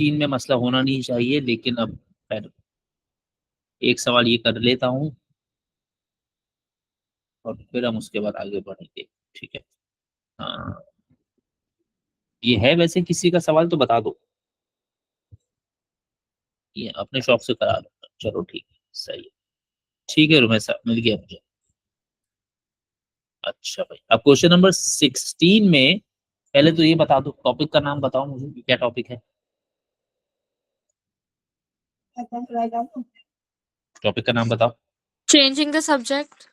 3 में मसला होना नहीं चाहिए, लेकिन अब खैर एक सवाल ये कर लेता हूँ और फिर हम उसके बाद आगे बढ़ेंगे। ठीक है। हाँ, ये है वैसे किसी का सवाल तो बता दो, ये अपने शौक से करा लो। चलो ठीक है, सही है। ठीक है रुमेश साहब, मिल गया मुझे। अच्छा भाई, अब क्वेश्चन नंबर 16 में पहले तो ये बता दो, टॉपिक का नाम बताओ मुझे, क्या टॉपिक है। टॉपिक का नाम बताओ। Changing the subject.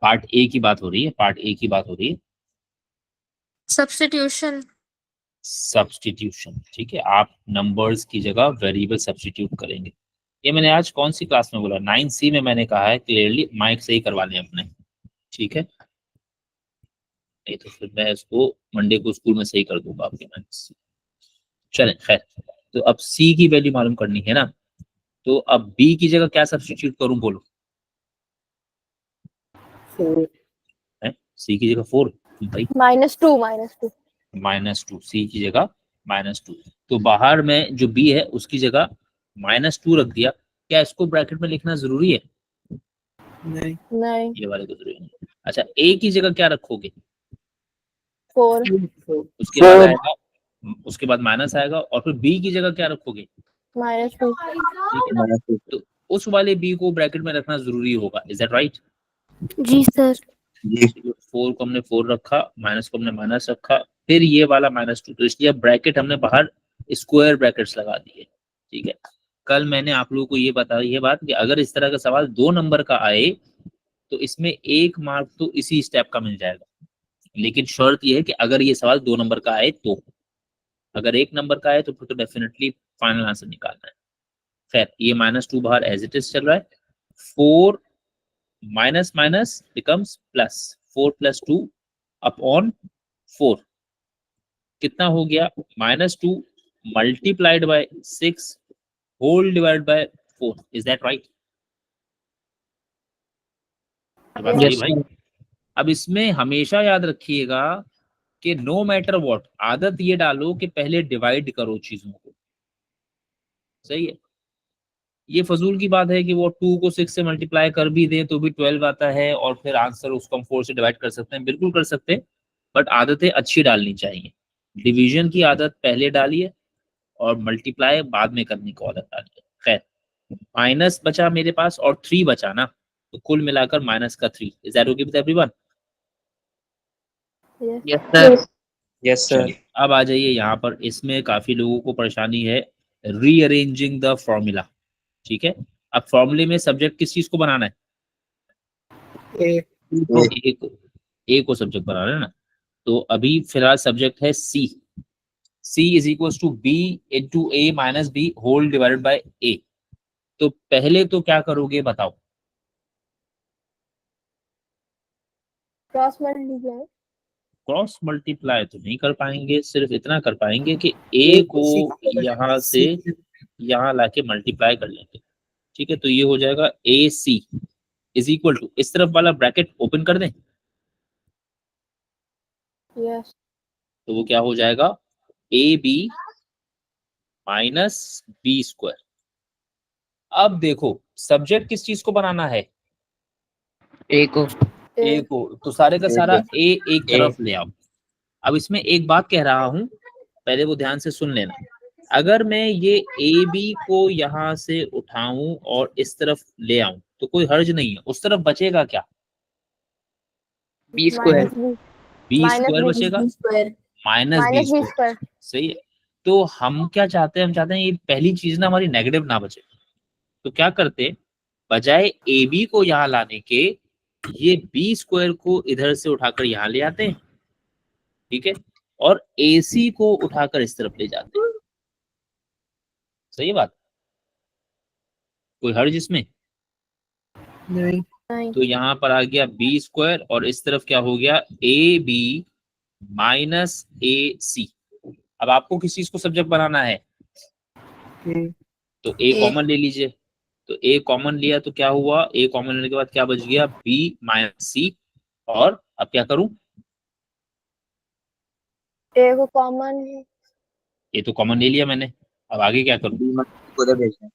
Part A की बात हो रही है, पार्ट ए की बात हो रही है। Substitution. सब्स्टिट्यूशन, ठीक है। आप नंबर्स की जगह वेरिएबल सब्स्टिट्यूट करेंगे। ये मैंने आज कौन सी क्लास में बोला, 9C में मैंने कहा है क्लियरली, माइक सही करवा लें अपने। ठीक है, नहीं तो फिर मैं इसको मंडे को स्कूल में सही कर दूंगा आपके माइक से। चलें खैर, तो अब सी की वैल्यू मालूम करनी है ना, तो अब बी की जगह क्या सब्स्टिट्यूट करूं, बोलो। है सी की जगह 4 भाई, -2. -2, सी की जगह -2। तो बाहर में जो बी है उसकी जगह -2 रख दिया। क्या इसको ब्रैकेट में लिखना जरूरी है? नहीं. ये वाले को जरूरी नहीं। अच्छा, ए की जगह क्या रखोगे? 4. उसके बाद आएगा, उसके बाद माइनस आएगा, और फिर बी की जगह क्या रखोगे? -2. ठीक है, तो उस वाले बी को ब्रैकेट में रखना जरूरी होगा। Is that right? जी सर. 4 को हमने 4 रखा, माइनस को हमने माइनस रखा, फिर ये वाला -2, तो इसलिए ब्रैकेट हमने बाहर स्क्वायर ब्रैकेट्स लगा दिए। ठीक है, कल मैंने आप लोगों को ये बताया ये बात कि अगर इस तरह का सवाल 2 नंबर का आए तो इसमें 1 मार्क तो इसी स्टेप का मिल जाएगा, लेकिन शर्त यह है कि अगर ये सवाल 2 नंबर का आए तो। अगर 1 नंबर का आए तो फिर तो डेफिनेटली फाइनल आंसर निकालना है। खैर, ये -2 बाहर एज इट इज चल रहा है। 4 minus minus becomes plus, 4 + 2 upon 4 कितना हो गया? -2 multiplied by 6 whole divide by 4। Is that right? ये बात सही भाई। अब इसमें हमेशा याद रखिएगा कि नो मैटर व्हाट, आदत ये डालो कि पहले डिवाइड करो चीजों को। सही है, ये फजूल की बात है कि वो 2 को 6 से मल्टीप्लाई कर भी दे तो भी 12 आता है, और फिर आंसर उसको हम 4 से डिवाइड कर सकते हैं, बिल्कुल कर सकते हैं, बट आदतें अच्छी डालनी चाहिए। डिवीजन की आदत पहले डालिए और मल्टीप्लाई बाद में करने की आदत डालिए। खैर, माइनस बचा मेरे पास और 3 बचा ना, तो कुल मिलाकर -3। Is that okay with everyone? Yes yes sir. चलिए अब आ जाइए यहाँ पर, इसमें काफी लोगों को परेशानी है रीअरेंजिंग द फॉर्मूला। ठीक है, अब फॉर्मूले में सब्जेक्ट किस चीज को बनाना है? ए को, ए को सब्जेक्ट बनाना है ना, तो अभी फिलहाल सब्जेक्ट है C. C is equal to B into A minus B whole divided by A. तो पहले तो क्या करोगे बताओ? Cross multiply. क्रॉस मल्टीप्लाई तो नहीं कर पाएंगे, सिर्फ इतना कर पाएंगे कि ए को यहाँ से यहाँ लाके मल्टीप्लाई कर लेंगे। ठीक है, तो ये हो जाएगा ए सी इज इक्वल टू, इस तरफ वाला ब्रैकेट ओपन कर दें यस. तो वो क्या हो जाएगा? A b minus b square. अब देखो सब्जेक्ट किस चीज को बनाना है? ए को। ए को, तो सारे का सारा ए एक तरफ ले आओ। अब इसमें एक बात कह रहा हूं, पहले वो ध्यान से सुन लेना। अगर मैं ये ए बी को यहाँ से उठाऊं और इस तरफ ले आऊं तो कोई हर्ज नहीं है, उस तरफ बचेगा क्या? B square. बी स्क्वायर बचेगा, minus b -b square. Square. सही है, तो हम क्या चाहते हैं? हम चाहते हैं ये पहली चीज ना हमारी नेगेटिव ना बचे। तो क्या करते, बजाय ए बी को यहाँ लाने के ये बी स्क्वायर को इधर से उठाकर यहाँ ले आते हैं। ठीक है, और ए सी को उठाकर इस तरफ ले जाते हैं। सही बात, कोई हर्ज इसमें नहीं। तो यहाँ पर आ गया बी स्क्वायर और इस तरफ क्या हो गया? ए बी माइनस ए सी। अब आपको किस चीज को सब्जेक्ट बनाना है? तो ए कॉमन ले लीजिए। तो ए कॉमन लिया तो क्या हुआ? ए कॉमन लेने के बाद क्या बच गया? बी माइनस सी। और अब क्या करूं? ए को कॉमन. ए तो कॉमन ले लिया मैंने, अब आगे क्या करूं, बी माइनस को उधर भेजना है।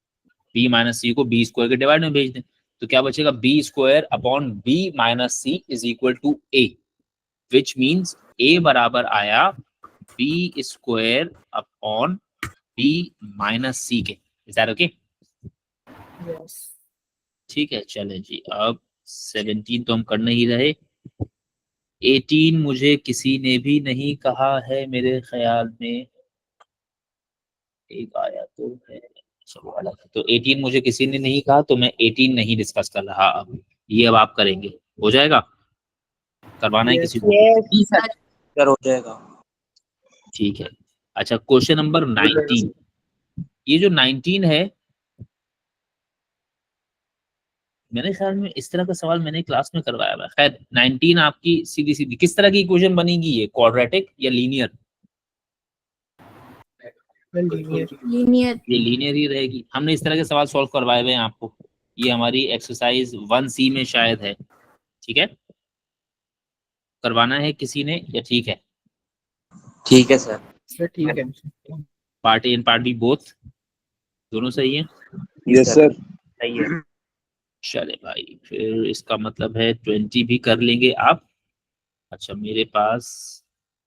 बी माइनस सी को बी स्क्वायर के डिवाइड में भेज दें, तो क्या बचेगा, B square upon B minus C is equal to A, which means A बराबर आया B square upon B minus C के। Is that okay? Yes. ठीक है, चले जी। अब 17 तो हम कर नहीं रहे, 18 मुझे किसी ने भी नहीं कहा है मेरे ख्याल में, एक आया तो है, चलो अलग है। तो 18 मुझे किसी ने नहीं कहा, तो मैं 18 नहीं डिस्कस कर रहा अब, ये अब आप करेंगे। हो जाएगा? करवाना है किसी को? जी सर हो जाएगा। ठीक है। अच्छा, क्वेश्चन नंबर 19, ये जो 19 है, मेरे ख्याल में इस तरह का सवाल मैंने क्लास में करवाया हुआ है। खैर 19 आपकी सीधी सीधी किस तरह की इक्वेशन बनेगी, ये क्वाड्रेटिक या लीनियर? Linear. ये लीनियर ही रहेगी। हमने इस तरह के सवाल सॉल्व करवाए हुए हैं आपको, ये हमारी एक्सरसाइज 1C में शायद है। ठीक है, करवाना है किसी ने या ठीक है? ठीक है सर। सर ठीक है। Part a and part b both दोनों सही है? यस सर सही है। चले भाई, फिर इसका मतलब है 20 भी कर लेंगे आप। अच्छा, मेरे पास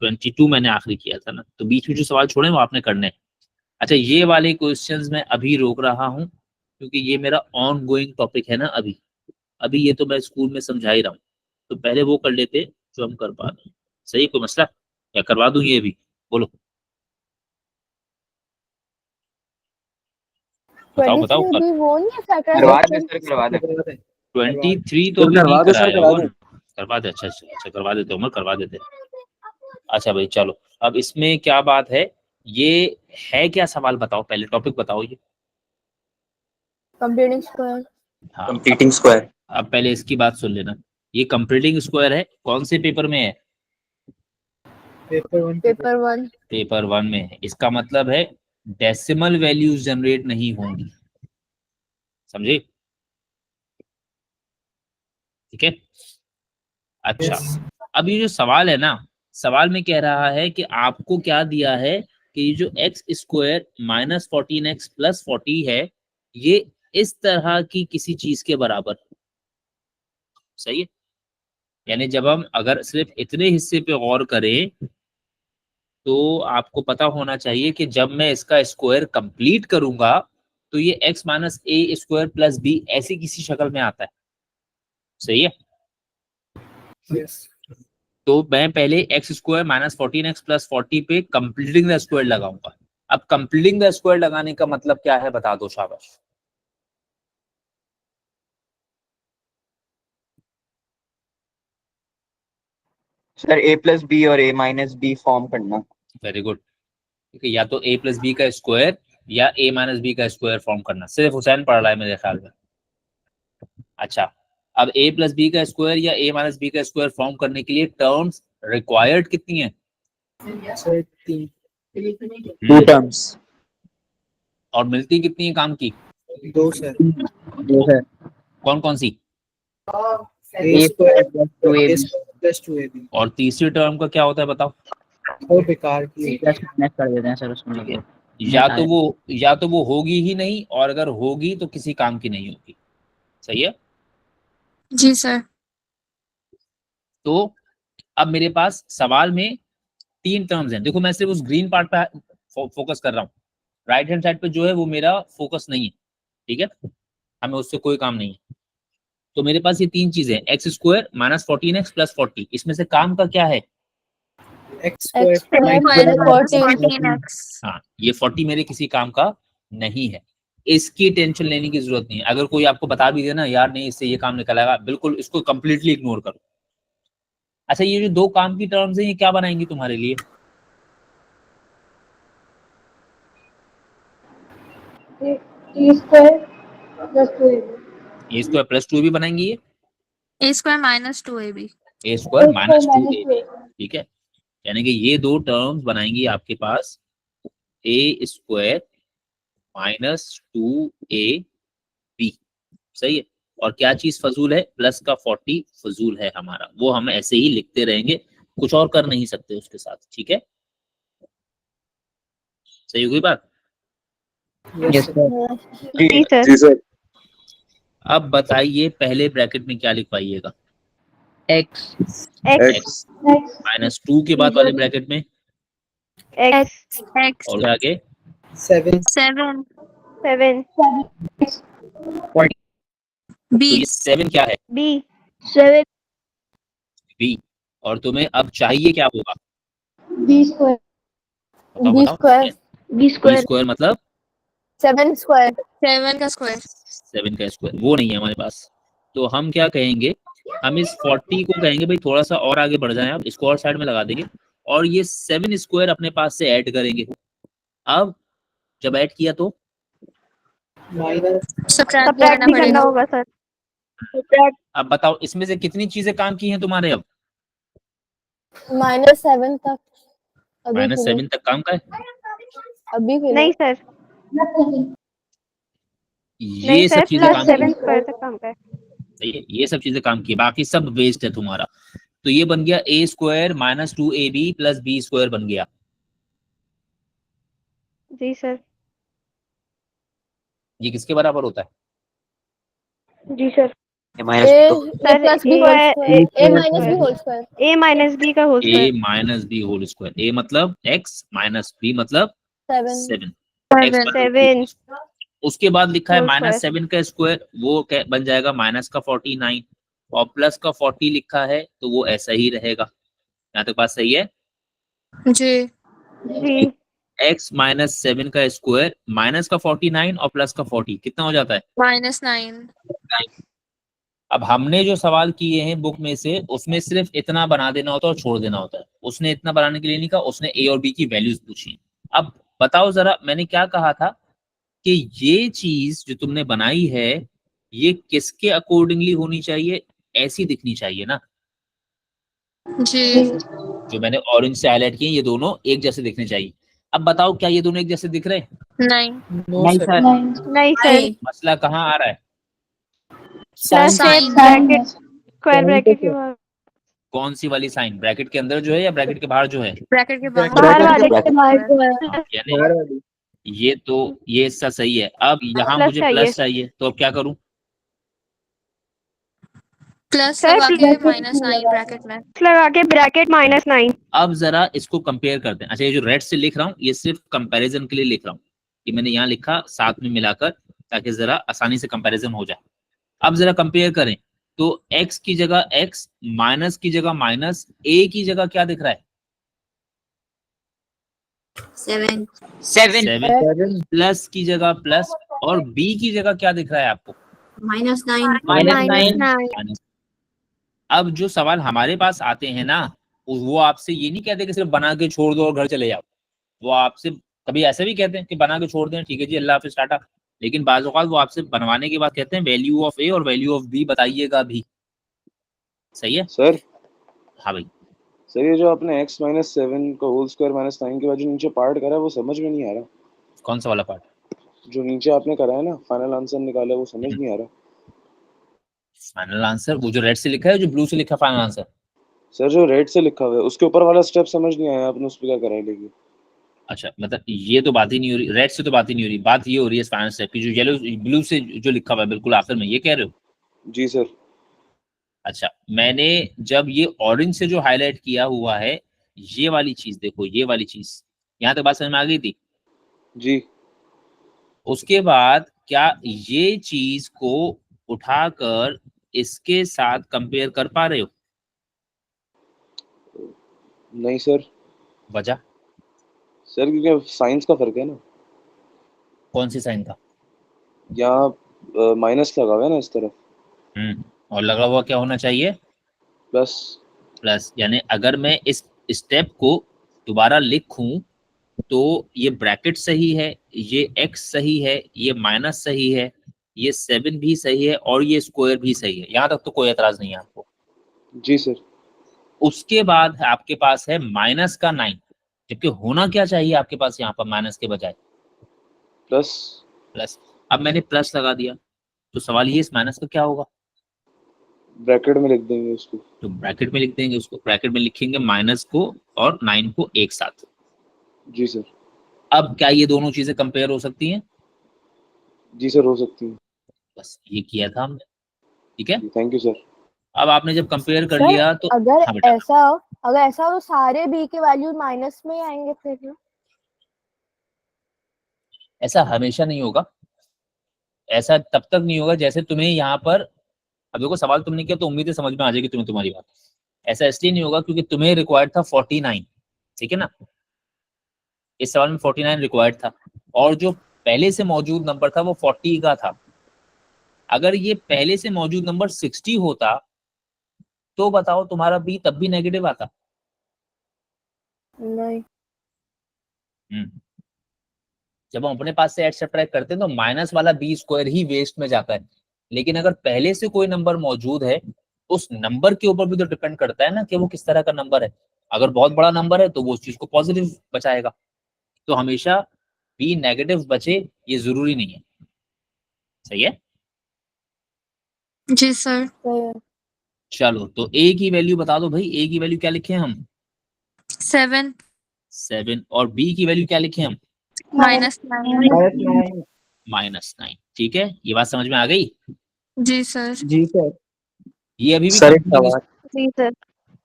22 मैंने आखिरी किया था ना, तो बीच में जो सवाल छोड़े वो आपने करने हैं। अच्छा, ये वाले क्वेश्चंस मैं अभी रोक रहा हूँ क्योंकि ये मेरा ऑन गोइंग टॉपिक है ना अभी। अभी ये तो मैं स्कूल में समझा ही रहा हूँ, तो पहले वो कर लेते जो हम कर पा रहे हैं। सही, कोई मसला या करवा दूं ये भी? बोलो, बताओ बताओ। 23 भी वो नहीं है करवा Saturday दे सर करवा दे। 23 तो अभी नहीं कराया होगा ना? करवा दे। अच्छा अच्छा अच्छा, करवा देते उमर, करवा देते। अच्छा भाई चलो, अब इसमें क्या बात है, ये है क्या सवाल, बताओ पहले टॉपिक बताओ ये। Computing square. हाँ, कंप्लीटिंग स्क्वायर। अब पहले इसकी बात सुन लेना। ये कंप्लीटिंग स्क्वायर है, कौन से पेपर में है? Paper 1 Paper 1. पेपर 1 में है। इसका मतलब है डेसिमल वैल्यूज जनरेट नहीं होंगी, समझे? ठीक है। अच्छा, अब ये जो सवाल है ना, सवाल में कह रहा है कि आपको क्या दिया है कि ये जो x square minus 14x plus 40 है, ये इस तरह की किसी चीज के बराबर है। सही है, यानी जब हम अगर सिर्फ इतने हिस्से पे गौर करें तो आपको पता होना चाहिए कि जब मैं इसका स्क्वायर कंप्लीट करूंगा तो ये x माइनस ए स्क्वायर प्लस बी ऐसी किसी शक्ल में आता है। सही है, यस तो मैं पहले x square minus 14x plus 40 पे कंप्लीटिंग द स्क्वायर लगाऊंगा। अब कंप्लीटिंग द स्क्वायर लगाने का मतलब क्या है, बता दो शाबाश। सर ए प्लस बी और ए माइनस बी फॉर्म करना। Very good. ठीक है, या तो a प्लस बी का स्क्वायर या a माइनस बी का स्क्वायर फॉर्म करना, सिर्फ हुसैन पढ़ रहा है मेरे ख्याल में। अच्छा, अब a प्लस बी का स्क्वायर या a माइनस बी का स्क्वायर फॉर्म करने के लिए टर्म्स रिक्वायर्ड कितनी है? Sir 3 two terms. और मिलती कितनी है काम की? 2 सर दो है। कौन कौन सी? a स्क्वायर प्लस 2ab और तीसरी टर्म का क्या होता है बताओ? और बेकार की प्लस माइनस कर देते हैं सर उसमें। ठीक है, या तो वो होगी ही नहीं, और अगर होगी तो किसी काम की नहीं होगी। सही है। जी सर. तो अब मेरे पास सवाल में 3 टर्म्स हैं। देखो मैं सिर्फ उस ग्रीन पार्ट पे फोकस कर रहा हूँ, राइट हैंड साइड पे जो है वो मेरा फोकस नहीं है। ठीक है, हमें उससे कोई काम नहीं है। तो मेरे पास ये 3 चीजें हैं, x square minus 14x plus 40। इसमें से काम का क्या है? x X square square minus 14x. हाँ, ये 40 मेरे किसी काम का नहीं है। इसकी टेंशन लेने की जरूरत नहीं है। अगर कोई आपको बता भी देना यार नहीं इससे ये काम निकल आएगा, बिल्कुल इसको कंप्लीटली इग्नोर करो। अच्छा, ये जो 2 काम की टर्म्स हैं ये क्या बनाएंगी तुम्हारे लिए? A square plus 2ab. A square plus 2 भी बनाएंगी, ये A square minus 2ab. A square minus 2a। ठीक है, यानी कि ये 2 टर्म्स बनाएंगी आपके पास ए स्क्वायर माइनस 2ab। सही है, और क्या चीज फजूल है? प्लस का 40 फजूल है हमारा, वो हम ऐसे ही लिखते रहेंगे, कुछ और कर नहीं सकते उसके साथ। ठीक है, सही हो गई बात? Yes, sir. जी जी सर अब बताइए पहले ब्रैकेट में क्या लिखवाइएगा? x एक्स -2 के बाद वाले ब्रैकेट में एक्स X और आगे 7. 7 7 तो B ये 7 क्या है? B 7 b। और तुम्हें अब चाहिए क्या होगा? बी स्क्वायर बताओ बी बताओ। Square b b square square मतलब 7 स्क्वायर 7 का स्क्वायर 7 का स्क्वायर, वो नहीं है हमारे पास। तो हम क्या कहेंगे, हम इस 40 को कहेंगे भाई थोड़ा सा और आगे बढ़ जाए, आप इसको और साइड में लगा देंगे और ये 7 स्क्वायर अपने पास से ऐड करेंगे। अब जब ऐड किया तो Minus. सब्ट्रैक्ट सब्ट्रैक्ट करना भी करना पड़ेगा। होगा सर सब्ट्रैक्ट अब बताओ इसमें से कितनी चीजें काम की हैं तुम्हारे? अब -7 तक अभी -7 तक काम का है। अभी नहीं सर नहीं ये सब सर चीजें काम की +7 स्क्वायर तक काम का है सही है, ये सब चीजें काम की, बाकी सब वेस्ट है तुम्हारा। तो ये बन गया a square -2ab plus b square बन गया। जी सर ये किसके बराबर होता है? जी sir a minus a b plus b a minus b whole square a minus b का whole a square minus B whole square. a मतलब x माइनस b मतलब 7। 7 उसके बाद लिखा है Whole square. -7 का स्क्वायर, वो बन जाएगा माइनस का 49 और प्लस का 40 लिखा है तो वो ऐसा ही रहेगा। यहाँ तक बात सही है? जी जी x -7 का स्क्वायर माइनस का 49 और प्लस का 40 कितना हो जाता है? -9 अब हमने जो सवाल किए हैं बुक में से उसमें सिर्फ इतना बना देना होता है और छोड़ देना होता है। उसने इतना बनाने के लिए नहीं कहा, उसने a और b की वैल्यूज पूछी। अब बताओ जरा, मैंने क्या कहा था कि ये चीज जो तुमने बनाई है ये किसके अकॉर्डिंगली होनी चाहिए? ऐसी दिखनी चाहिए ना। जी जो मैंने ऑरेंज से हाईलाइट किए ये दोनों एक जैसे दिखने चाहिए। अब बताओ क्या ये दोनों एक जैसे दिख रहे हैं? नहीं No, नहीं sir. सर नहीं सर मसला कहाँ आ रहा है? प्लस से Sign. Bracket square Sign bracket पे के बाद कौन सी वाली साइन? ब्रैकेट के अंदर जो है या ब्रैकेट के बाहर जो है? ब्रैकेट के Bracket बाहर ब्रैकेट वाले के स्क्वायर हाँ, यानी बाहर वाली. ये तो ये हिस्सा सही है। अब यहाँ प्लस मुझे चाहिए। प्लस चाहिए तो अब क्या करूं? प्लस सर लगा के -9 ब्रैकेट में लगा के ब्रैकेट -9 अब जरा इसको कंपेयर करते हैं। अच्छा, ये जो रेड से लिख रहा हूँ ये सिर्फ कंपैरिजन के लिए लिख रहा हूँ कि मैंने यहाँ लिखा साथ में मिलाकर ताकि जरा आसानी से कंपैरिजन हो जाए। अब जरा कंपेयर करें तो x की जगह x, माइनस की जगह माइनस, a की जगह क्या दिख रहा है? 7 7, प्लस की जगह प्लस और b की जगह क्या दिख रहा है आपको? -9 माइनस। अब जो सवाल हमारे पास आते हैं ना वो आपसे ये नहीं कहते कि सिर्फ बना के छोड़ दो और घर चले जाओ। वो आपसे कभी ऐसा भी कहते हैं कि बना के छोड़ दें, ठीक है जी अल्लाह हाफिज टाटा। लेकिन बाज़ औक़ात वो आपसे बनवाने के बाद कहते हैं वैल्यू ऑफ ए और वैल्यू ऑफ बी बताइएगा भी। सही है? सर हाँ भाई। सर ये जो आपने x -7 का होल स्क्वायर -9 के बाद जो नीचे पार्ट करा है वो समझ में नहीं आ रहा। कौन सा वाला पार्ट? जो नीचे आपने करा है ना फाइनल आंसर निकाला है वो समझ नहीं आ रहा। फाइनल आंसर वो जो रेड से लिखा है, जो ब्लू से लिखा फाइनल आंसर? सर जो रेड से लिखा हुआ है उसके ऊपर वाला स्टेप समझ नहीं आया आपने उस पर क्या करा है लेकिन। अच्छा, मतलब ये तो बात ही नहीं हो रही, रेड से तो बात ही नहीं हो रही, बात ये हो रही है फाइनल स्टेप की, जो येलो ब्लू से जो लिखा हुआ है बिल्कुल आखिर में, ये कह रहे हो? जी सर। अच्छा, मैंने जब ये ऑरेंज से जो हाईलाइट किया हुआ है ये वाली चीज देखो, ये वाली चीज यहाँ तक बात समझ में आ गई थी? जी उसके बाद क्या ये चीज को उठाकर इसके साथ कंपेयर कर पा रहे हो? नहीं सर। वजह? सर क्योंकि साइंस का फर्क है ना। कौन सी साइन का? यहाँ माइनस लगा हुआ है ना इस तरफ। और लगा हुआ क्या होना चाहिए? प्लस। प्लस। यानी अगर मैं इस स्टेप को दोबारा लिखूं तो ये ब्रैकेट सही है, ये x सही है, ये माइनस सही है, ये 7 भी सही है और ये स्क्वायर भी सही है। यहाँ तक तो कोई एतराज नहीं है आपको? जी सर। उसके बाद आपके पास है माइनस का 9, जबकि होना क्या चाहिए आपके पास यहाँ पर माइनस के बजाय? प्लस। प्लस। अब मैंने प्लस लगा दिया तो सवाल ये इस माइनस का क्या होगा? ब्रैकेट में लिख देंगे उसको। तो ब्रैकेट में लिख देंगे उसको, ब्रैकेट में लिखेंगे माइनस को और 9 को एक साथ। जी सर। अब क्या ये दोनों चीजें कंपेयर हो सकती हैं? जी सर, हो सकती है। बस ये किया था हमने, ठीक है। Thank you sir. अब आपने जब कंपेयर कर सर, लिया तो अगर हाँ बेटा, ऐसा हो सारे बी के वैल्यू माइनस में ही आएंगे फिर ना? ऐसा हमेशा नहीं होगा, ऐसा तब तक नहीं होगा जैसे तुम्हें यहाँ पर, अब देखो सवाल तुमने किया तो उम्मीद है समझ में आ जाएगी तुम्हें तुम्हारी बात। ऐसा इसलिए नहीं होगा क्योंकि तुम्हें रिक्वायर्ड था 49, ठीक है ना, इस सवाल में 49 रिक्वायर्ड था, और जो पहले से मौजूद नंबर था वो 40 का था। अगर ये पहले से मौजूद नंबर 60 होता तो बताओ तुम्हारा बी तब भी नेगेटिव आता। नहीं। जब हम अपने पास से ऐड सब्ट्रैक्ट करते हैं तो माइनस वाला बी स्क्वायर ही वेस्ट में जाता है, लेकिन अगर पहले से कोई नंबर मौजूद है उस नंबर के ऊपर भी तो डिपेंड करता है ना कि वो किस तरह का नंबर है। अगर बहुत बड़ा नंबर है तो वो उस चीज को पॉजिटिव बचाएगा, तो हमेशा बी नेगेटिव बचे ये जरूरी नहीं है। सही है, जी सर। सही है। चलो तो ए की वैल्यू बता दो भाई, ए की वैल्यू क्या लिखे हम? 7 7, और बी की वैल्यू क्या लिखे हम? -9। -9। -9। ठीक है, ये बात समझ में आ गई? जी सर। जी सर। ये अभी भी सर एक कंप्यूटर सवाल, जी सर।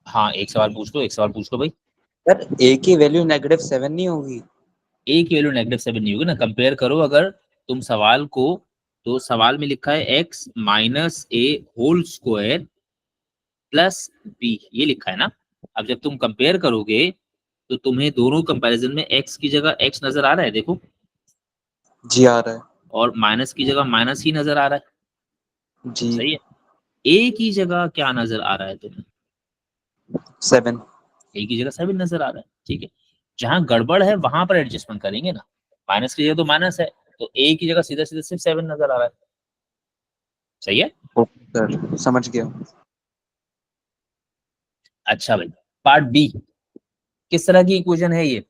हाँ एक सवाल पूछ लो, एक सवाल पूछ लो भाई। सर ए की वैल्यू -7 नहीं होगी? ए की वैल्यू -7 नहीं होगी ना, कंपेयर करो अगर तुम सवाल को, तो सवाल में लिखा है x माइनस ए होल स्क्वायर प्लस बी, ये लिखा है ना। अब जब तुम कंपेयर करोगे तो तुम्हें दोनों कंपैरिजन में x की जगह x नजर आ रहा है, देखो, जी आ रहा है। और माइनस की जगह माइनस ही नजर आ रहा है। जी। सही है, ए की जगह क्या नजर आ रहा है तुम्हें? 7। ए की जगह 7 नजर आ रहा है, ठीक है। जहां गड़बड़ है वहां पर एडजस्टमेंट करेंगे ना, माइनस की जगह तो माइनस है, तो ए की जगह सीधा सीधा सिर्फ 7 नजर आ रहा है। सही है, ओके सर, समझ गया। अच्छा भाई, पार्ट बी, किस तरह की इक्वेशन है ये?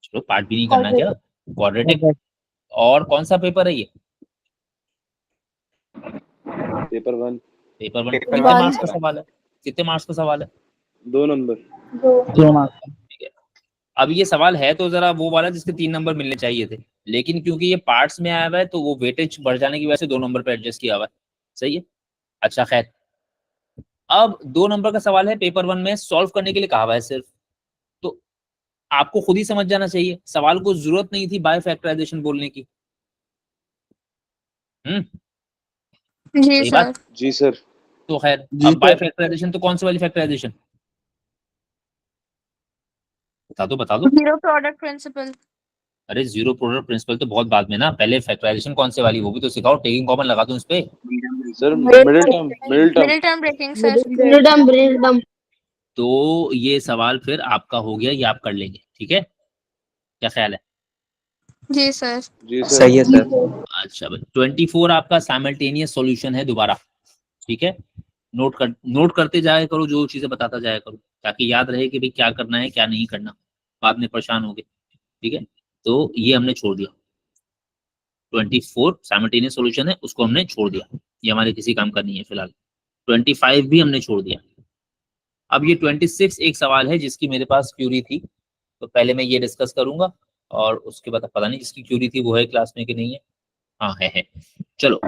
चलो पार्ट बी नहीं करना क्या, क्वाड्रेटिक। और कौन सा पेपर है ये? पेपर 1। पेपर 1। पेपर कितने वन। मार्क्स का सवाल है? कितने मार्क्स का सवाल है? 2 नंबर। 2 मार्क्स। ठीक है, अब ये सवाल है तो जरा वो वाला जिसके 3 नंबर मिलने चाहिए थे, लेकिन क्योंकि ये पार्ट्स में आया हुआ है तो वो वेटेज बढ़ जाने की वजह से 2 नंबर पे एडजस्ट किया हुआ है। सही है, अच्छा खैर, अब 2 नंबर का सवाल है पेपर 1 में, सॉल्व करने के लिए कहा हुआ है सिर्फ, तो आपको खुद ही समझ जाना चाहिए, सवाल को जरूरत नहीं थी बाय फैक्टराइजेशन बोलने की। जी सही सर। बात, जी सर। तो खैर जी अब बाय सर। फैक्टराइजेशन तो कौन सी वाली फैक्टराइजेशन? बता दो बता दो। Zero product principle. अरे जीरो प्रोडक्ट प्रिंसिपल तो बहुत बाद में ना, पहले फैक्टराइजेशन कौन से वाली वो भी तो सिखाओ, टेकिंग कॉमन लगा दूं इस पे। Sir middle term, middle term. Middle term breaking sir. Breakdown. तो ये सवाल फिर आपका हो गया, ये आप कर लेंगे, ठीक है, क्या ख्याल है? जी सर। जी सर। सही है सर। अच्छा भाई, 24 आपका साइमल्टेनियस सॉल्यूशन है दोबारा, ठीक है। नोट करते जाया करो, जो चीजें बताता जाया करो, ताकि याद रहे कि भाई क्या करना है क्या नहीं करना, बाद में परेशान होगे, ठीक है। तो ये हमने छोड़ दिया, 24 साइमल्टेनियस सॉल्यूशन है उसको हमने छोड़ दिया, ये हमारे किसी काम का नहीं है फिलहाल। 25 भी हमने छोड़ दिया। अब ये 26 एक सवाल है जिसकी मेरे पास क्यूरी थी, तो पहले मैं ये डिस्कस करूंगा और उसके बाद पता नहीं जिसकी क्यूरी थी वो है क्लास में कि नहीं है। हाँ है। चलो,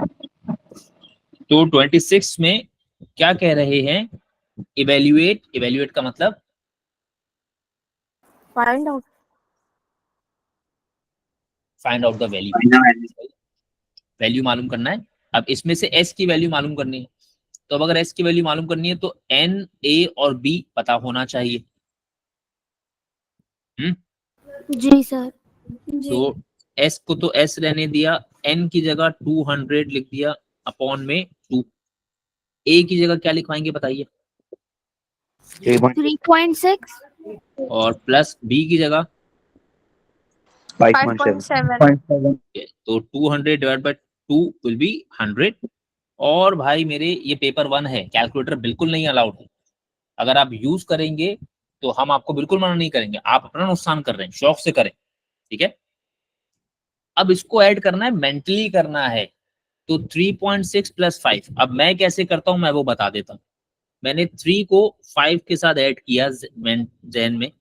तो 26 में क्या कह रहे हैं? इवेल्युएट का मतलब find out. Find out the value, value मालूम करना है। अब इसमें से एस की वैल्यू मालूम करनी है, तो अब अगर एस की वैल्यू मालूम करनी है तो एन, ए और बी पता होना चाहिए। जी सर। तो एस को तो एस रहने दिया, एन की जगह 200 लिख दिया अपॉन में 2। ए की जगह क्या लिखवाएंगे बताइए? 3.6। और प्लस बी की जगह 5.7। 5.7। तो 200 डिवाइड बाय 2 विल बी 100। और भाई मेरे ये पेपर 1 है, कैलकुलेटर बिल्कुल नहीं अलाउड है। अगर आप यूज करेंगे तो हम आपको बिल्कुल मना नहीं करेंगे, आप अपना नुकसान कर रहे हैं, शौक से करें, ठीक है। अब इसको ऐड करना है, मेंटली करना है, तो 3.6 प्लस 5, अब मैं कैसे करता हूं मैं वो बता देता हूं। मैंने 3 को 5 के साथ ऐड किया जहन में,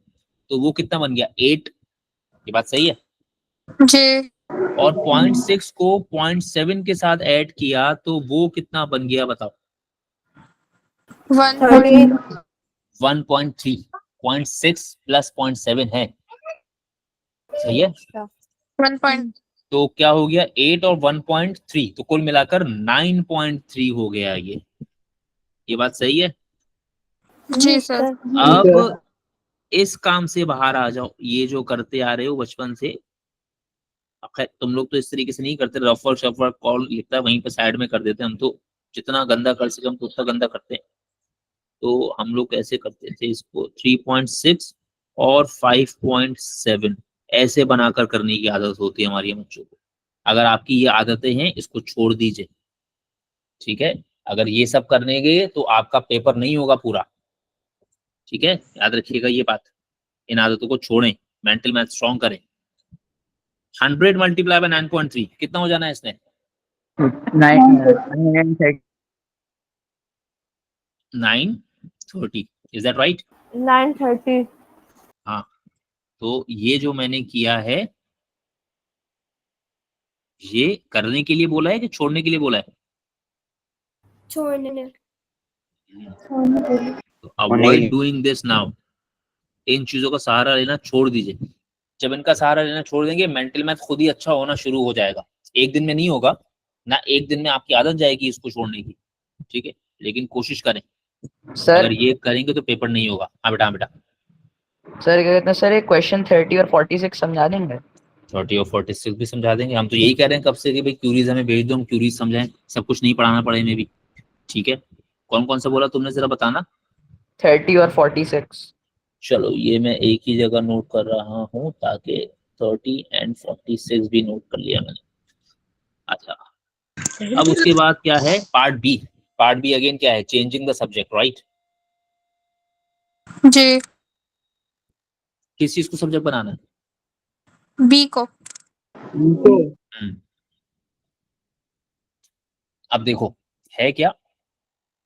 तो वो कितना बन गया 8। ये बात सही है, जी। और 0.6 को 0.7 के साथ ऐड किया तो वो कितना बन गया बताओ? 1. 1.3। 0.6 प्लस 0.7 है, सही है? 1. तो क्या हो गया 8 और 1.3, तो कुल मिलाकर 9.3 हो गया ये बात सही है? जी सर। अब इस काम से बाहर आ जाओ, ये जो करते आ रहे हो बचपन से, खैर तुम लोग तो इस तरीके से नहीं करते, रफर शफर कॉल लिखता है वहीं पे साइड में कर देते हैं, हम तो जितना गंदा कर सके हम तो उतना गंदा करते हैं। तो हम लोग कैसे करते थे इसको, 3.6 और 5.7 ऐसे बनाकर करने की आदत होती है हमारी बच्चों को। अगर आपकी ये आदतें हैं इसको छोड़ दीजिए, ठीक है? अगर ये सब करने गए तो आपका पेपर नहीं होगा पूरा, ठीक है? याद रखिएगा ये बात, इन आदतों को छोड़ें, मेंटल मैथ स्ट्रॉन्ग करें। 100 मल्टीप्लाई बाय 9.3 कितना हो जाना है इसने? 930। Is that right? 930. हाँ, तो ये जो मैंने किया है ये करने के लिए बोला है कि छोड़ने के लिए बोला है? छोड़ने. तो अवॉइड डूइंग दिस नाउ, इन चीजों का सहारा लेना छोड़ दीजिए। जब इनका सहारा लेना छोड़ देंगे मेंटल मैथ खुद ही अच्छा होना शुरू हो जाएगा। एक दिन में नहीं होगा ना, एक दिन में आपकी आदत जाएगी इसको छोड़ने की, ठीक है? लेकिन कोशिश करें, सर अगर ये करेंगे तो पेपर नहीं होगा। हाँ बेटा, हाँ बेटा। सर क्या कहते हैं सर, एक क्वेश्चन 30 और 46 समझा देंगे? 30 और 46 भी समझा देंगे। हम तो यही कह रहे हैं कब से कि भाई क्यूरीज हमें भेज दो, हम क्यूरीज समझाएं, सब कुछ नहीं पढ़ाना पड़े में भी, ठीक है? कौन कौन सा बोला तुमने जरा बताना। 30 और 46। चलो ये मैं एक ही जगह नोट कर रहा हूँ ताकि 30 एंड 46 भी नोट कर लिया मैंने। अच्छा, अब उसके बाद क्या है, part b. Part b again क्या है, चेंजिंग द सब्जेक्ट, राइट? जी। किस चीज को सब्जेक्ट बनाना है? बी को। हम्म। अब देखो है क्या,